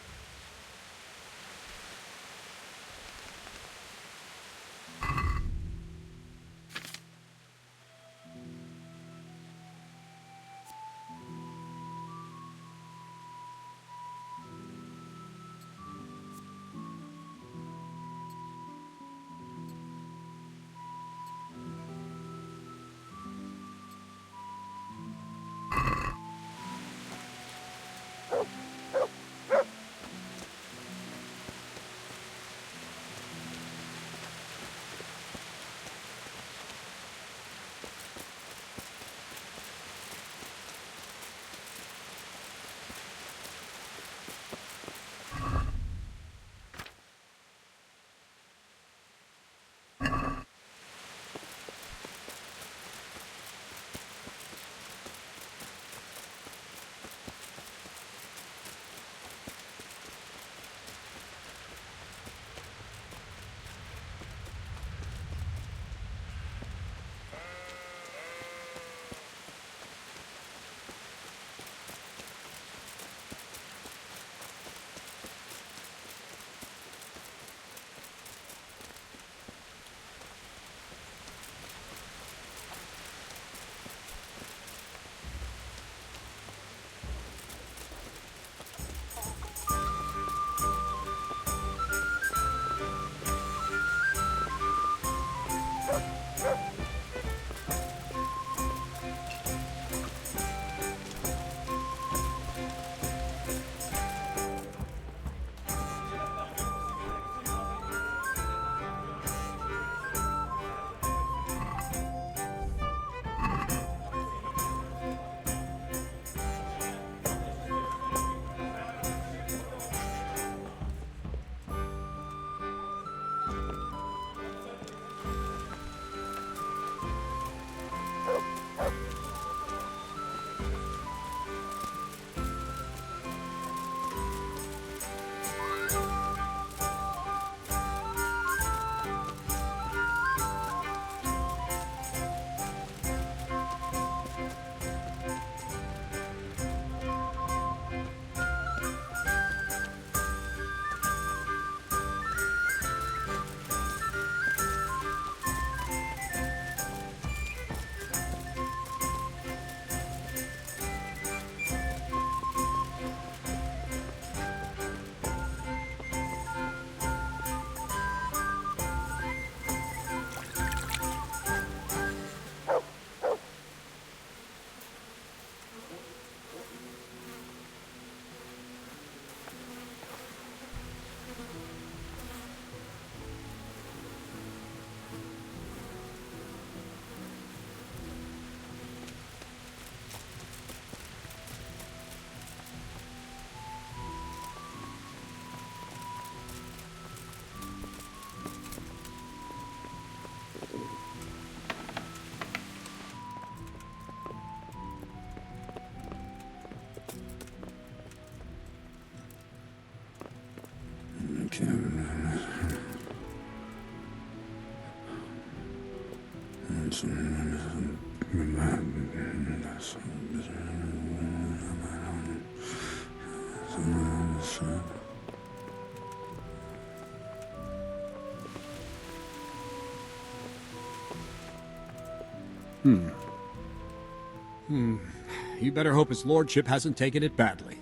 You better hope his lordship hasn't taken it badly.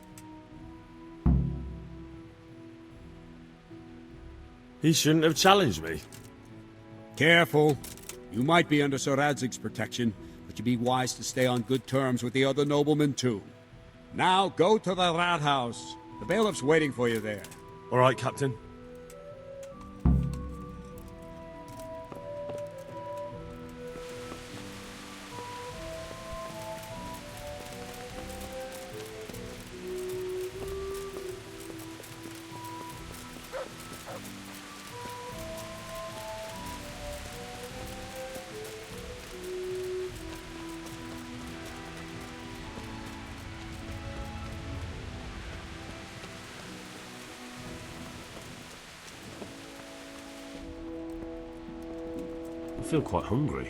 He shouldn't have challenged me. Careful. You might be under Sir Radzig's protection, but you'd be wise to stay on good terms with the other noblemen too. Now go to the rat house. The bailiff's waiting for you there. All right, Captain. I feel quite hungry.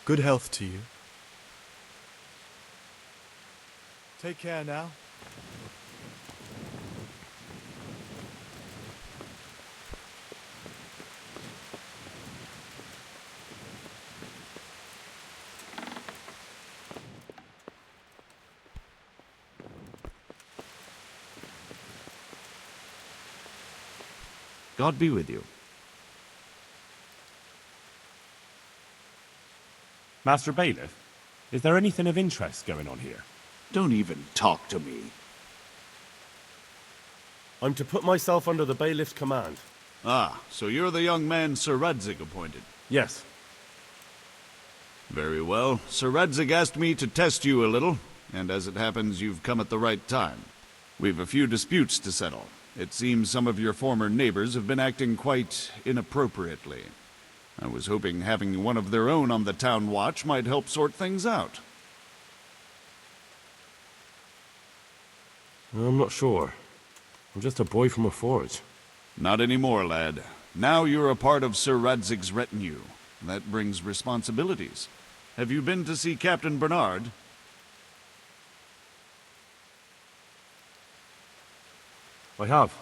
Good health to you. Take care now. God be with you. Master Bailiff, is there anything of interest going on here? Don't even talk to me. I'm to put myself under the bailiff's command. Ah, so you're the young man Sir Radzig appointed? Yes. Very well. Sir Radzig asked me to test you a little, and as it happens, you've come at the right time. We've a few disputes to settle. It seems some of your former neighbors have been acting quite inappropriately. I was hoping having one of their own on the town watch might help sort things out. I'm not sure. I'm just a boy from a forge. Not anymore, lad. Now you're a part of Sir Radzig's retinue. That brings responsibilities. Have you been to see Captain Bernard? I have.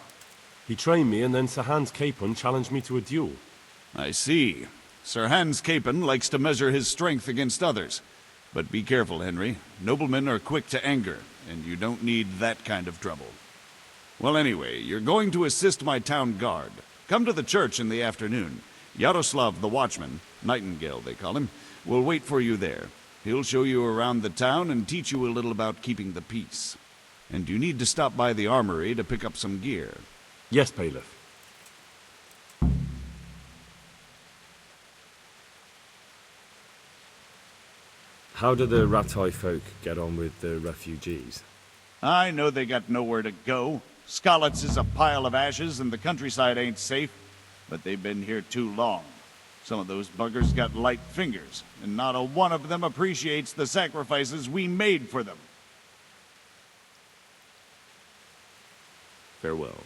He trained me, and then Sir Hans Capon challenged me to a duel. I see. Sir Hans Capon likes to measure his strength against others. But be careful, Henry. Noblemen are quick to anger, and you don't need that kind of trouble. Well, anyway, you're going to assist my town guard. Come to the church in the afternoon. Yaroslav the watchman, Nightingale they call him, will wait for you there. He'll show you around the town and teach you a little about keeping the peace. And you need to stop by the armory to pick up some gear. Yes, Bailiff. How do the Ratai folk get on with the refugees? I know they got nowhere to go. Skalitz is a pile of ashes and the countryside ain't safe, but they've been here too long. Some of those buggers got light fingers, and not a one of them appreciates the sacrifices we made for them. Farewell.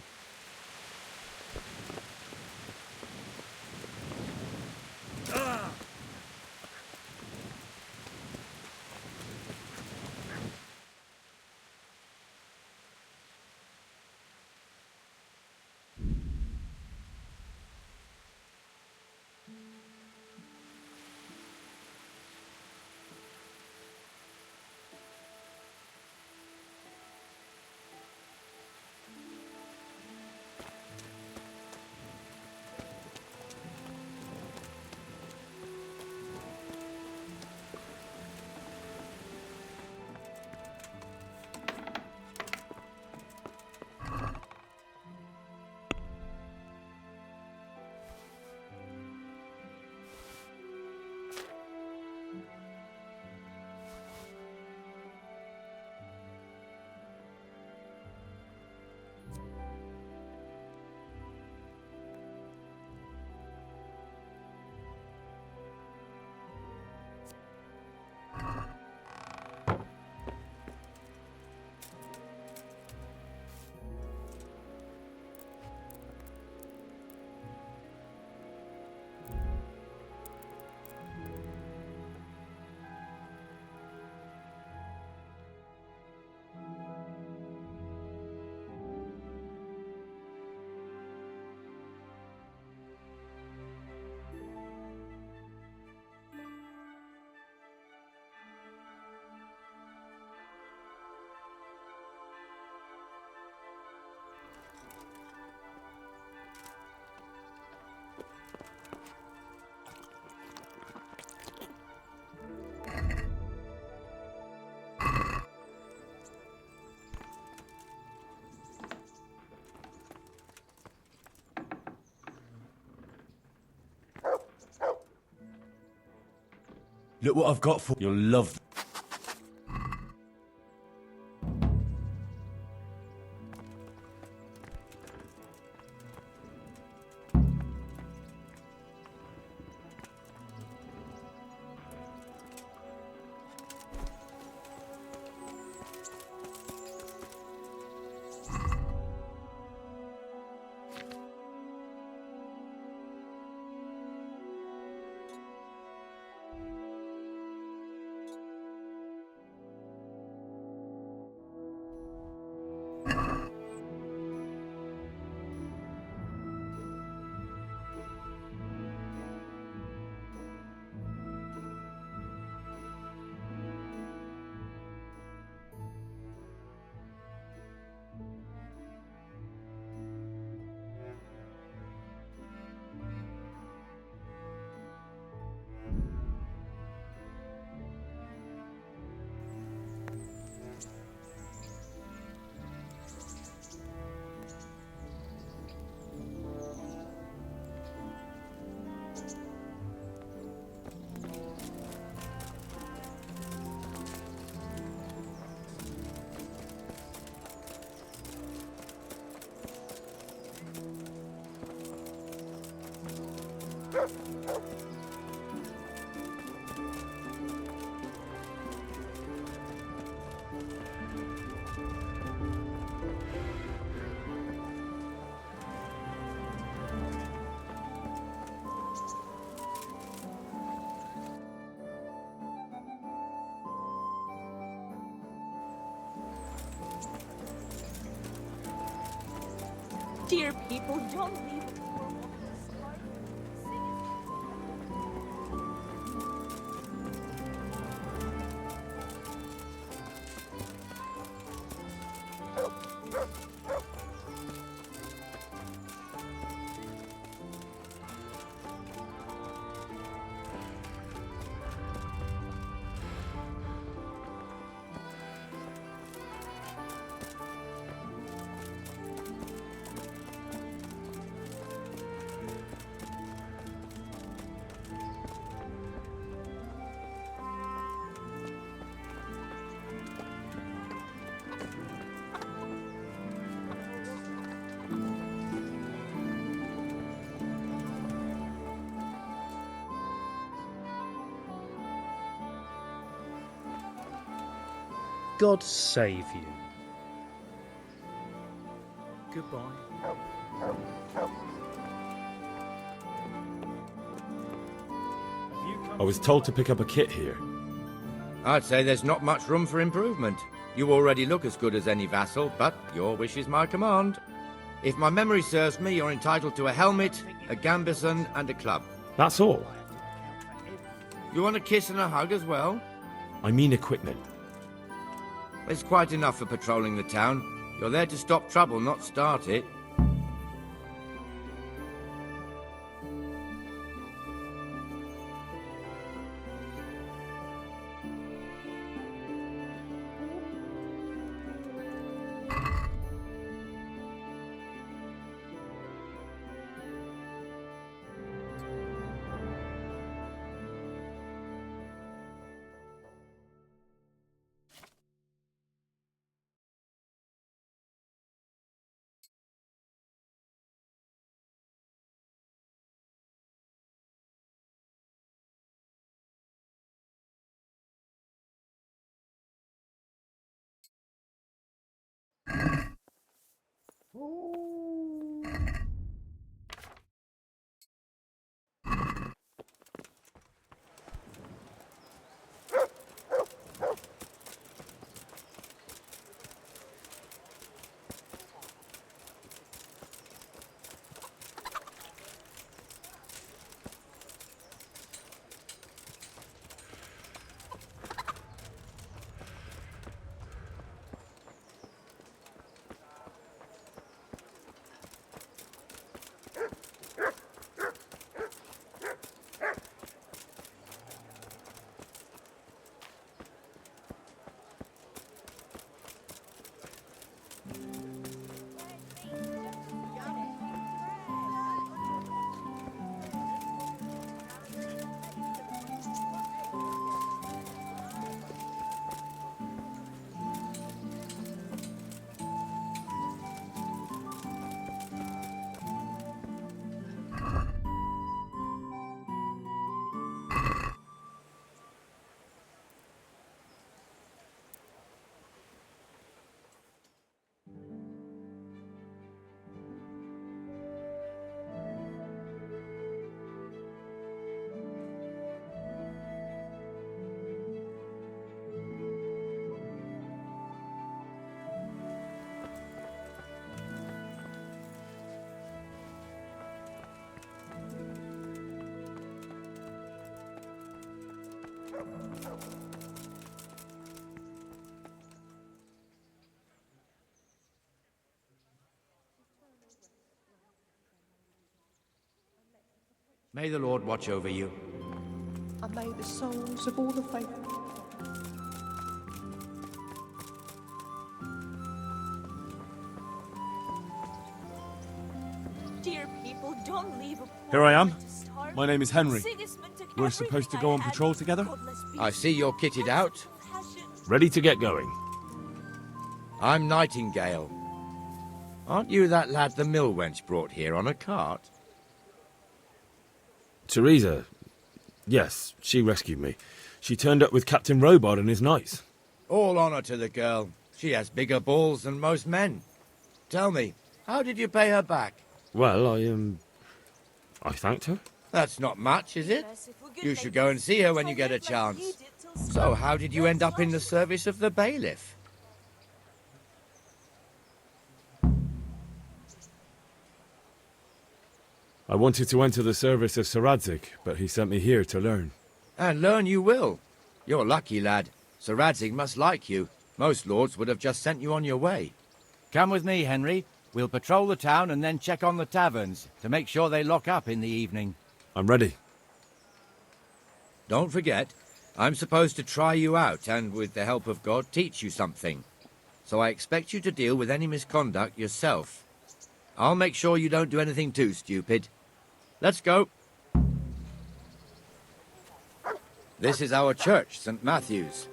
Look what I've got for you'll love. Dear people, don't leave it. God save you. Goodbye. I was told to pick up a kit here. I'd say there's not much room for improvement. You already look as good as any vassal, but your wish is my command. If my memory serves me, you're entitled to a helmet, a gambeson, and a club. That's all. You want a kiss and a hug as well? I mean equipment. It's quite enough for patrolling the town. You're there to stop trouble, not start it. May the Lord watch over you. And may the souls of all the faithful. Dear people, don't leave. Here I am. My name is Henry. We're supposed to go on patrol together? I see you're kitted out. Ready to get going. I'm Nightingale. Aren't you that lad the mill wench brought here on a cart? Teresa. Yes, she rescued me. She turned up with Captain Robard and his knights. All honor to the girl. She has bigger balls than most men. Tell me, how did you pay her back? Well, I thanked her. That's not much, is it? You should go and see her when you get a chance. So how did you end up in the service of the bailiff? I wanted to enter the service of Sir Radzig, but he sent me here to learn. And learn you will. You're lucky, lad. Sir Radzig must like you. Most lords would have just sent you on your way. Come with me, Henry. We'll patrol the town and then check on the taverns to make sure they lock up in the evening. I'm ready. Don't forget, I'm supposed to try you out and, with the help of God, teach you something. So I expect you to deal with any misconduct yourself. I'll make sure you don't do anything too stupid. Let's go. This is our church, St. Matthew's.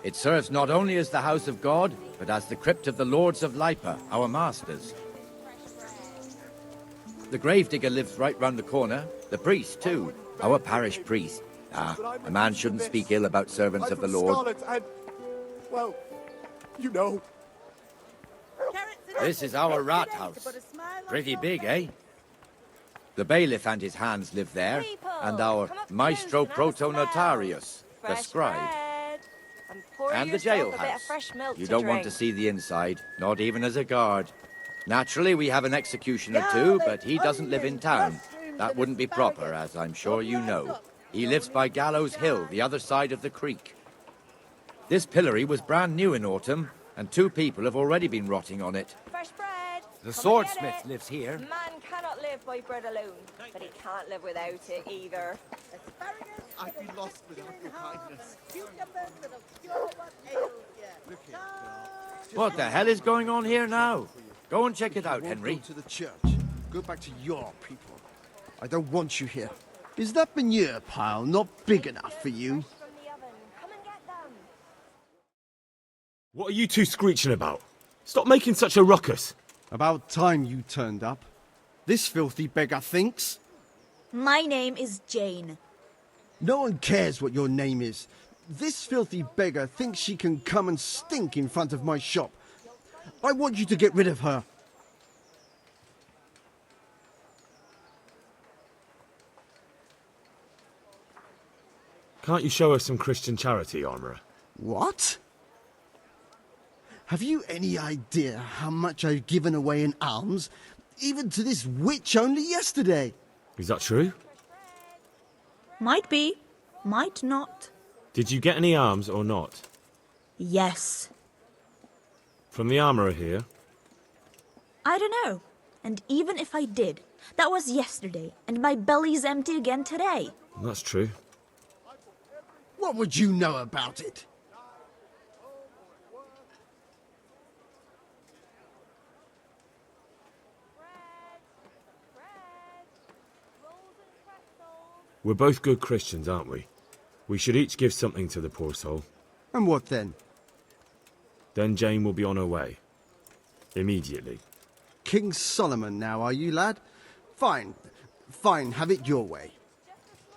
It serves not only as the house of God, but as the crypt of the lords of Lipa, our masters. The gravedigger lives right round the corner. The priest, too. Our parish priest. A man shouldn't speak ill about servants of the Lord. Well, you know. This is our rat house. Pretty big, eh? The bailiff and his hands live there, and our maestro protonotarius, the scribe. And the jailhouse. You don't want to see the inside, not even as a guard. Naturally, we have an executioner too, but he doesn't live in town. That wouldn't be proper, as I'm sure you know. He lives by Gallows Hill, the other side of the creek. This pillory was brand new in autumn, and 2 people have already been rotting on it. Fresh bread. The swordsmith lives here. Man cannot live by bread alone, but he can't live without it either. I'd be lost without your kindness. What the hell is going on here now? Go and check it out, Henry. Go to the church. Go back to your people. I don't want you here. Is that manure pile not big enough for you? What are you two screeching about? Stop making such a ruckus. About time you turned up. This filthy beggar thinks. My name is Jane. No one cares what your name is. This filthy beggar thinks she can come and stink in front of my shop. I want you to get rid of her. Can't you show us some Christian charity, Armourer? What? Have you any idea how much I've given away in alms, even to this witch only yesterday? Is that true? Might be, might not. Did you get any alms or not? Yes. From the Armourer here? I don't know. And even if I did, that was yesterday, and my belly's empty again today. That's true. What would you know about it? We're both good Christians, aren't we? We should each give something to the poor soul. And what then? Then Jane will be on her way. Immediately. King Solomon now, are you, lad? Fine. Fine, have it your way.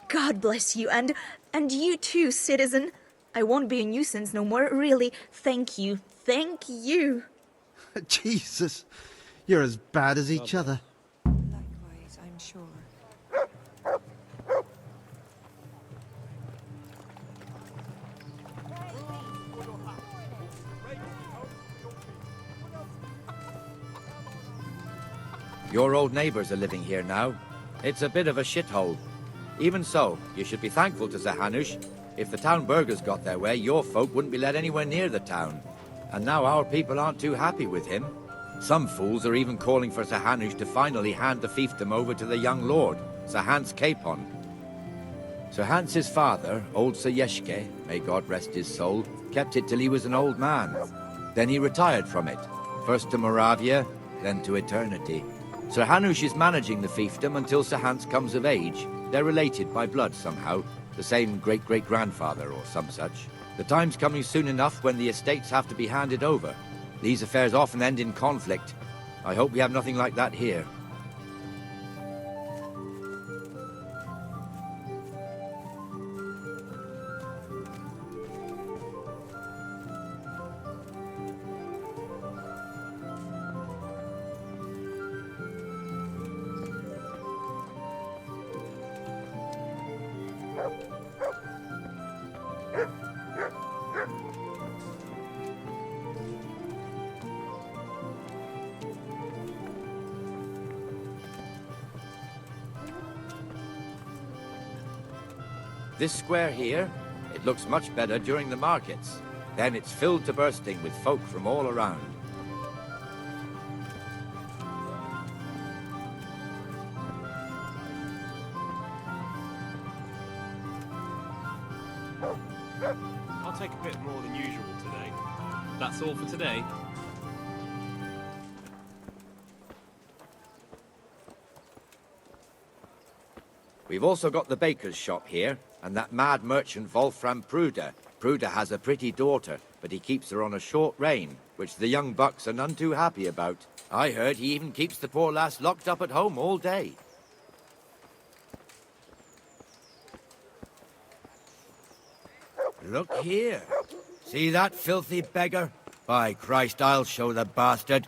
God bless you, and you too, citizen. I won't be a nuisance no more, really. Thank you. Thank you. Jesus, you're as bad as each other. Likewise, I'm sure. Your old neighbours are living here now. It's a bit of a shithole. Even so, you should be thankful to Sir Hanush. If the town burghers got their way, your folk wouldn't be let anywhere near the town. And now our people aren't too happy with him. Some fools are even calling for Sir Hanush to finally hand the fiefdom over to the young lord, Sir Hans Capon. Sir Hans's father, old Sir Yeshke, may God rest his soul, kept it till he was an old man. Then he retired from it, first to Moravia, then to eternity. Sir Hanush is managing the fiefdom until Sir Hans comes of age. They're related by blood somehow, the same great-great-grandfather or some such. The time's coming soon enough when the estates have to be handed over. These affairs often end in conflict. I hope we have nothing like that here. This square here, it looks much better during the markets. Then it's filled to bursting with folk from all around. I'll take a bit more than usual today. That's all for today. We've also got the baker's shop here, and that mad merchant Wolfram Pruder. Pruder has a pretty daughter, but he keeps her on a short rein, which the young bucks are none too happy about. I heard he even keeps the poor lass locked up at home all day. Look here. See that filthy beggar? By Christ, I'll show the bastard.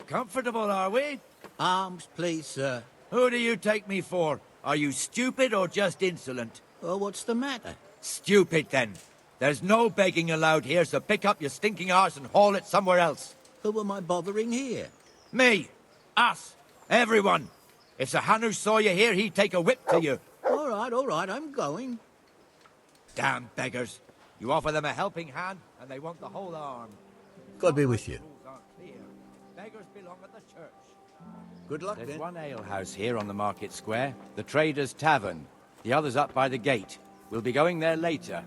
Comfortable, are we? Arms, please, sir. Who do you take me for? Are you stupid or just insolent? Oh, what's the matter? Stupid, then. There's no begging allowed here, so pick up your stinking arse and haul it somewhere else. Who am I bothering here? Me. Us. Everyone. If Sir Hanush saw you here, he'd take a whip to you. All right, I'm going. Damn beggars. You offer them a helping hand, and they want the whole arm. God be with you. Beggars belong at the church. Good luck, There's then. one alehouse here on the market square, the Trader's Tavern. The other's up by the gate. We'll be going there later.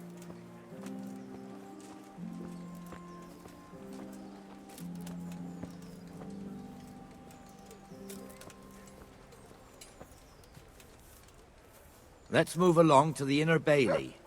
Let's move along to the Inner Bailey.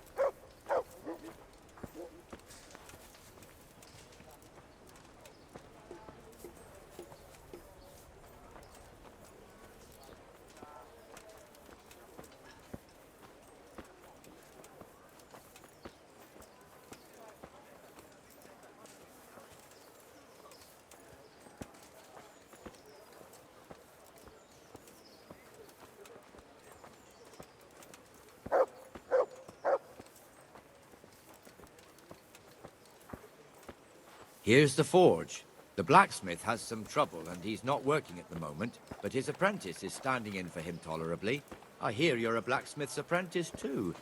Here's the forge. The blacksmith has some trouble and he's not working at the moment, but his apprentice is standing in for him tolerably. I hear you're a blacksmith's apprentice too.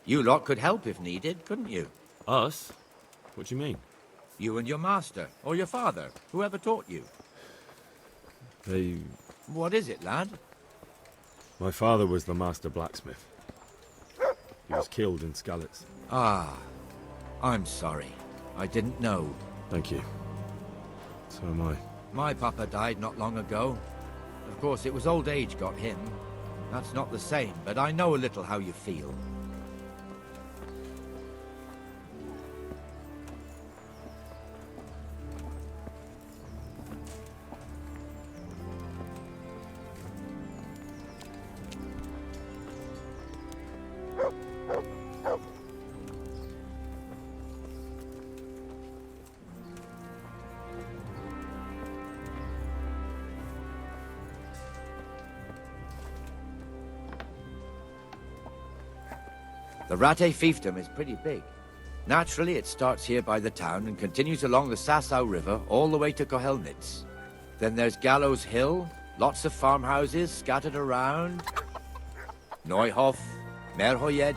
You lot could help if needed, couldn't you? Us? What do you mean? You and your master, or your father, whoever taught you. They... What is it, lad? My father was the master blacksmith. He was killed in Skalitz. Ah, I'm sorry. I didn't know. Thank you. So am I. My papa died not long ago. Of course, it was old age got him. That's not the same, but I know a little how you feel. The Rate fiefdom is pretty big. Naturally, it starts here by the town and continues along the Sasau River all the way to Kohelnitz. Then there's Gallows Hill, Lots of farmhouses scattered around. Neuhof, Merhoyed.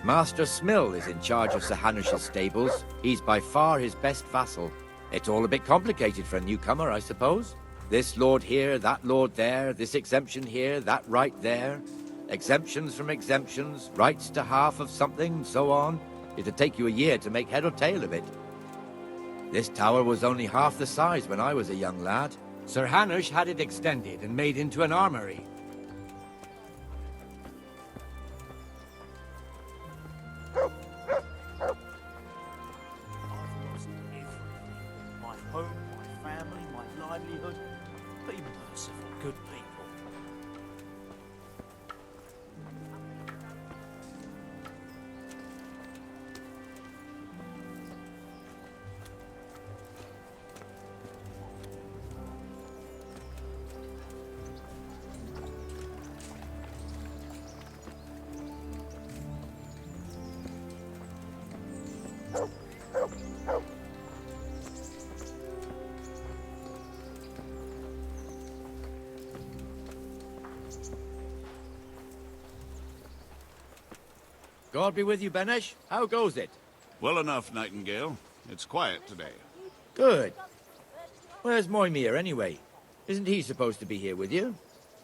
Master Smill is in charge of Sir Hanush's stables. He's by far his best vassal. It's all a bit complicated for a newcomer, I suppose. This lord here, that lord there, this exemption here, that right there. Exemptions from exemptions, rights to half of something, so on. It'd take you a year to make head or tail of it. This tower was only half the size when I was a young lad. Sir Hanush had it extended and made into an armory. My home, my family, my livelihood. Be merciful, good people. God be with you, Benesh. How goes it? Well enough, Nightingale. It's quiet today. Good. Where's Moimir, anyway? Isn't he supposed to be here with you?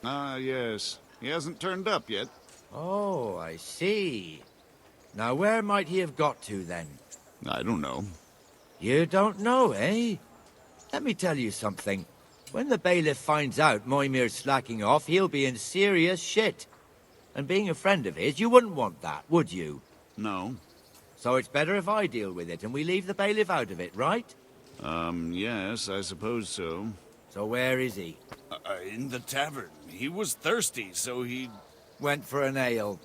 Ah, yes. He hasn't turned up yet. Oh, I see. Now, where might he have got to, then? I don't know. You don't know, eh? Let me tell you something. When the bailiff finds out Moimir's slacking off, he'll be in serious shit. And being a friend of his, you wouldn't want that, would you? No. So it's better if I deal with it and we leave the bailiff out of it, right? Yes, I suppose so. So where is he? In the tavern. He was thirsty, so he... Went for an ale.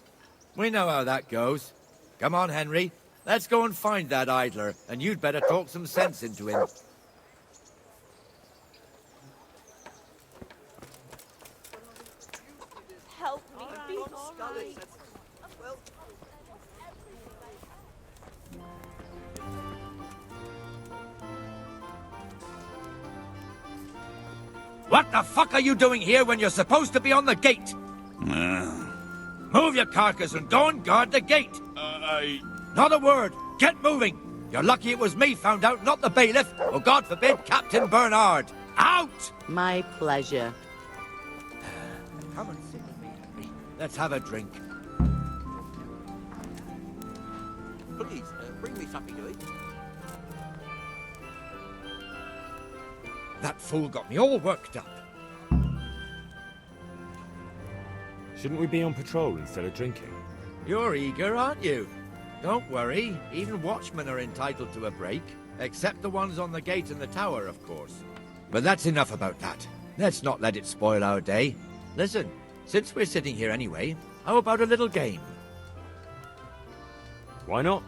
We know how that goes. Come on, Henry. Let's go and find that idler, and you'd better talk some sense into him. Help me be alright. What the fuck are you doing here when you're supposed to be on the gate? Move your carcass and go and guard the gate. Not a word. Get moving. You're lucky it was me found out, not the bailiff, or God forbid, Captain Bernard. Out! My pleasure. Come and sit with me, Henry. Let's have a drink. Please, bring me something to eat. That fool got me all worked up. Shouldn't we be on patrol instead of drinking? You're eager, aren't you? Don't worry. Even watchmen are entitled to a break. Except the ones on the gate and the tower, of course. But that's enough about that. Let's not let it spoil our day. Listen, since we're sitting here anyway, how about a little game? Why not?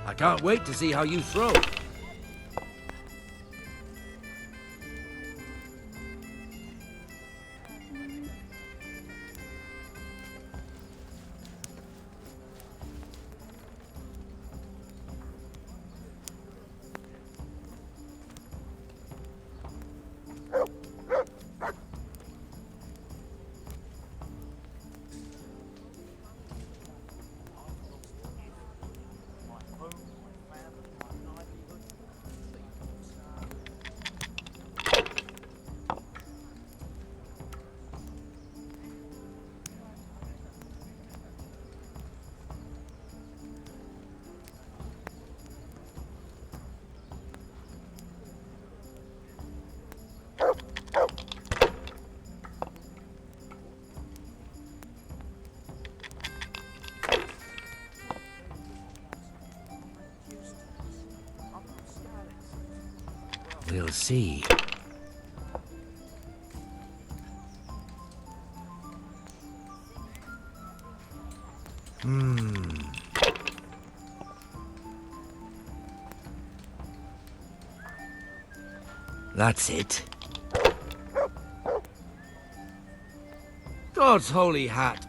I can't wait to see how you throw. We'll see. That's it. God's holy hat!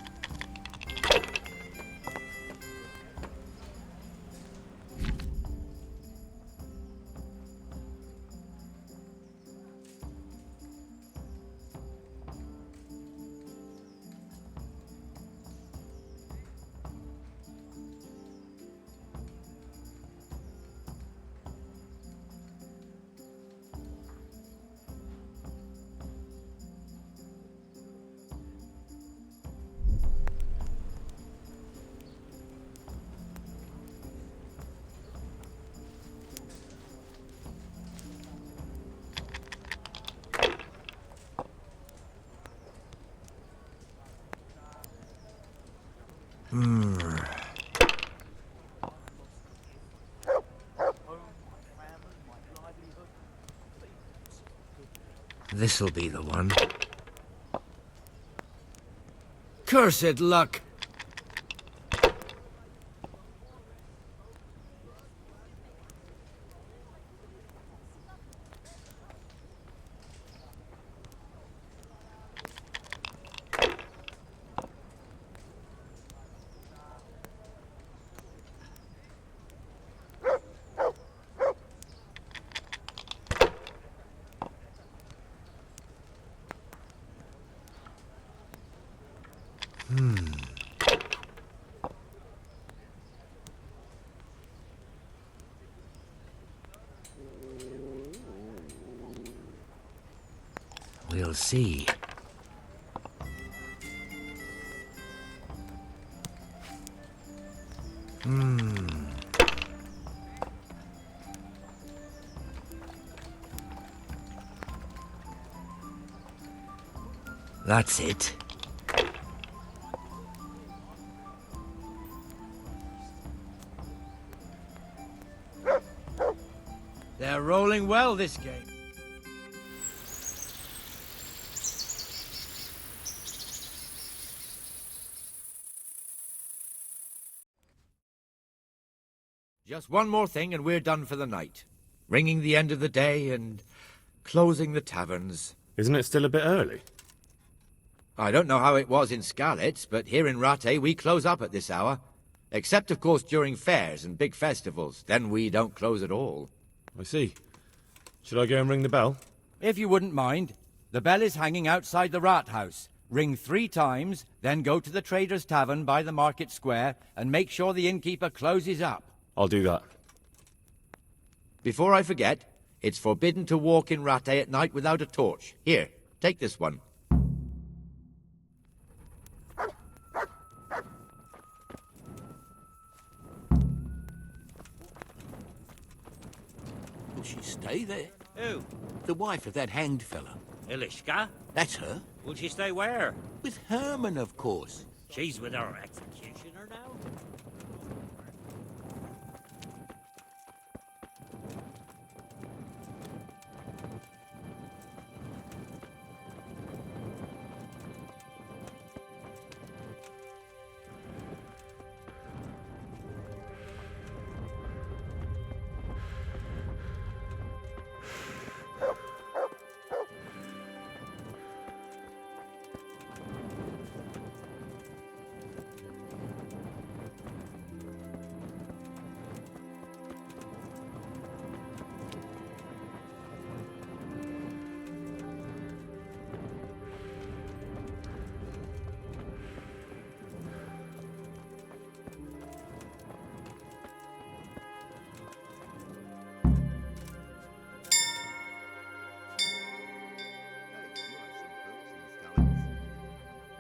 This'll be the one. Cursed luck! We'll see. That's it. They're rolling well this game. Just one more thing and we're done for the night. Ringing the end of the day and closing the taverns. Isn't it still a bit early? I don't know how it was in Skalitz, but here in Rattay we close up at this hour. Except, of course, during fairs and big festivals. Then we don't close at all. I see. Should I go and ring the bell? If you wouldn't mind. The bell is hanging outside the rat house. Ring 3 times, then go to the Trader's Tavern by the market square and make sure the innkeeper closes up. I'll do that. Before I forget, it's forbidden to walk in Rattay at night without a torch. Here, take this one. Will she stay there? Who? The wife of that hanged fella. Ilishka? That's her. Will she stay where? With Herman, of course. She's with our executioner now?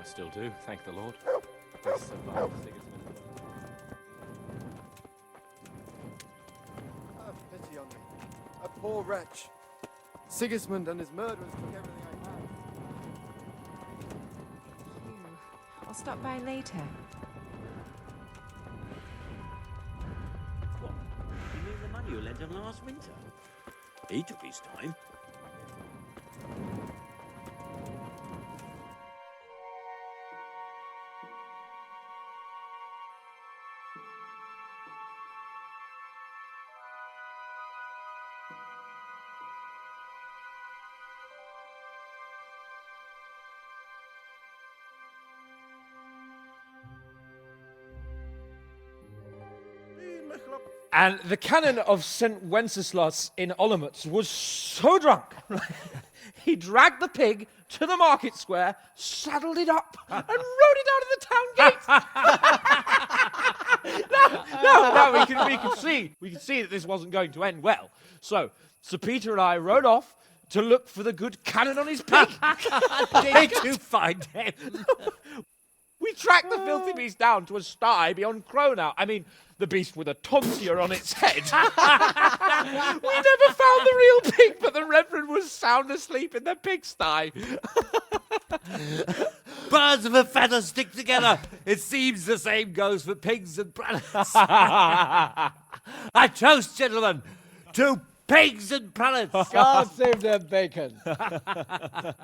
Still do, thank the Lord. They survived Sigismund. Have pity on me. A poor wretch. Sigismund and his murderers took everything I had. I'll stop by later. What? You mean the money you lent him last winter? He took his time. And the canon of St. Wenceslas in Olomouc was so drunk, he dragged the pig to the market square, saddled it up, and rode it out of the town gate. No, we could see that this wasn't going to end well. So, Sir Peter and I rode off to look for the good canon on his pig. Did you find him? We tracked the filthy beast down to a sty beyond Cronau. I mean, the beast with a tonsure on its head. We never found the real pig, but the Reverend was sound asleep in the pigsty. Birds of a feather stick together. It seems the same goes for pigs and prelates. I toast, gentlemen, to pigs and prelates. God save their bacon.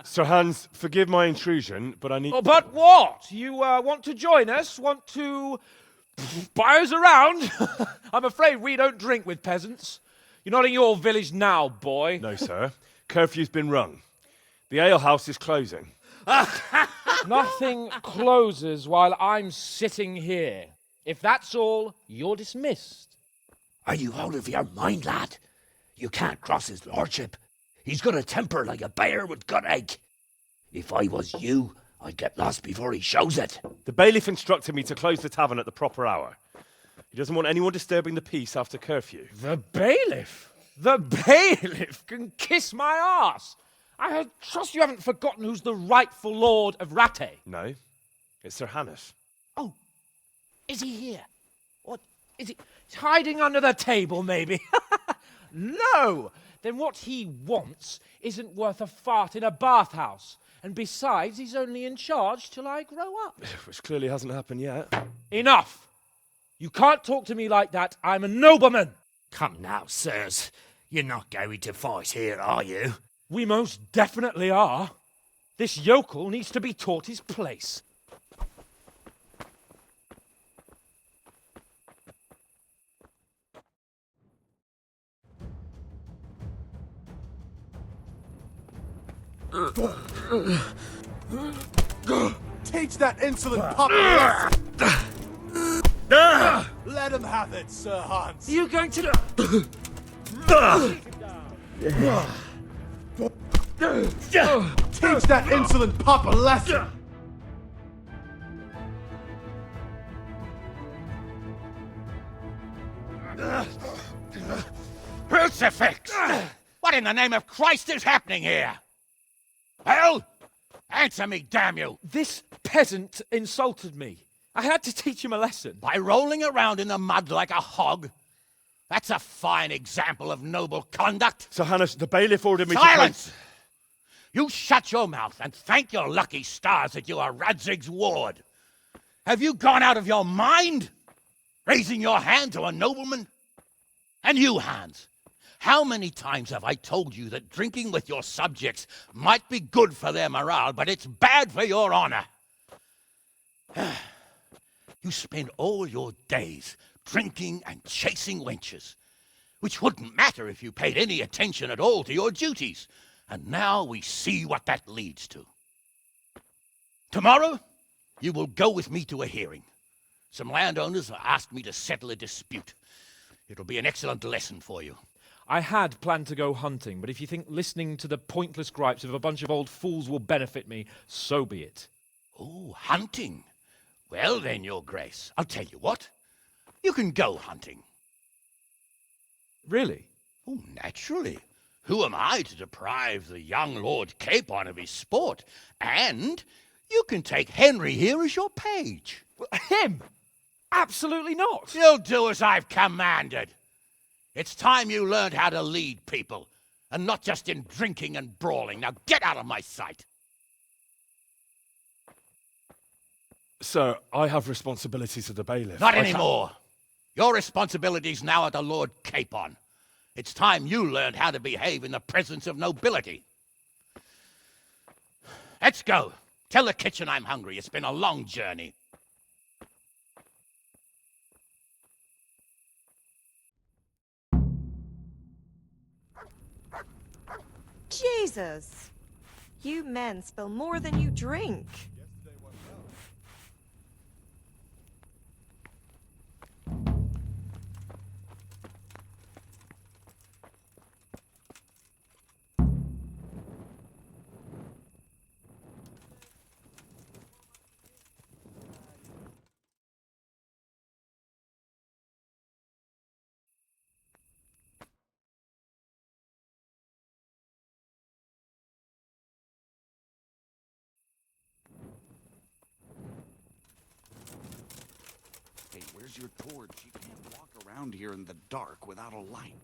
Sir Hans, forgive my intrusion, but I need... Oh, but what? You want to join us? Want to buy us around? I'm afraid we don't drink with peasants. You're not in your village now, boy. No, sir. Curfew's been rung. The alehouse is closing. Nothing closes while I'm sitting here. If that's all, you're dismissed. Are you out of your mind, lad? You can't cross his lordship. He's got a temper like a bear with gut ache. If I was you, I'd get lost before he shows it. The bailiff instructed me to close the tavern at the proper hour. He doesn't want anyone disturbing the peace after curfew. The bailiff? The bailiff can kiss my arse. I trust you haven't forgotten who's the rightful lord of Rattay. No, it's Sir Hannes. Oh, is he here? What, is he he's hiding under the table, maybe? No! Then what he wants isn't worth a fart in a bathhouse. And besides, he's only in charge till I grow up. Which clearly hasn't happened yet. Enough! You can't talk to me like that. I'm a nobleman. Come now, sirs. You're not going to fight here, are you? We most definitely are. This yokel needs to be taught his place. Teach that insolent puppy! Let him have it, Sir Hans. You going to... Teach that insolent pup a lesson! Crucifix! What in the name of Christ is happening here? Well, answer me, damn you! This peasant insulted me. I had to teach him a lesson. By rolling around in the mud like a hog? That's a fine example of noble conduct. Sir Hannes, the bailiff ordered me Silence! You shut your mouth and thank your lucky stars that you are Radzig's ward. Have you gone out of your mind? Raising your hand to a nobleman? And you, Hans, how many times have I told you that drinking with your subjects might be good for their morale, but it's bad for your honor? You spend all your days drinking and chasing wenches, which wouldn't matter if you paid any attention at all to your duties. And now we see what that leads to. Tomorrow, you will go with me to a hearing. Some landowners have asked me to settle a dispute. It'll be an excellent lesson for you. I had planned to go hunting, but if you think listening to the pointless gripes of a bunch of old fools will benefit me, so be it. Oh, hunting? Well then, Your Grace, I'll tell you what. You can go hunting. Really? Oh, naturally. Who am I to deprive the young Lord Capon of his sport? And you can take Henry here as your page. Him? Absolutely not. You'll do as I've commanded. It's time you learned how to lead people, and not just in drinking and brawling. Now get out of my sight. Sir, I have responsibilities to the bailiff. Not anymore. Your responsibilities now are to Lord Capon. It's time you learned how to behave in the presence of nobility. Let's go. Tell the kitchen I'm hungry. It's been a long journey. Jesus! You men spill more than you drink. Where's your torch? You can't walk around here in the dark without a light.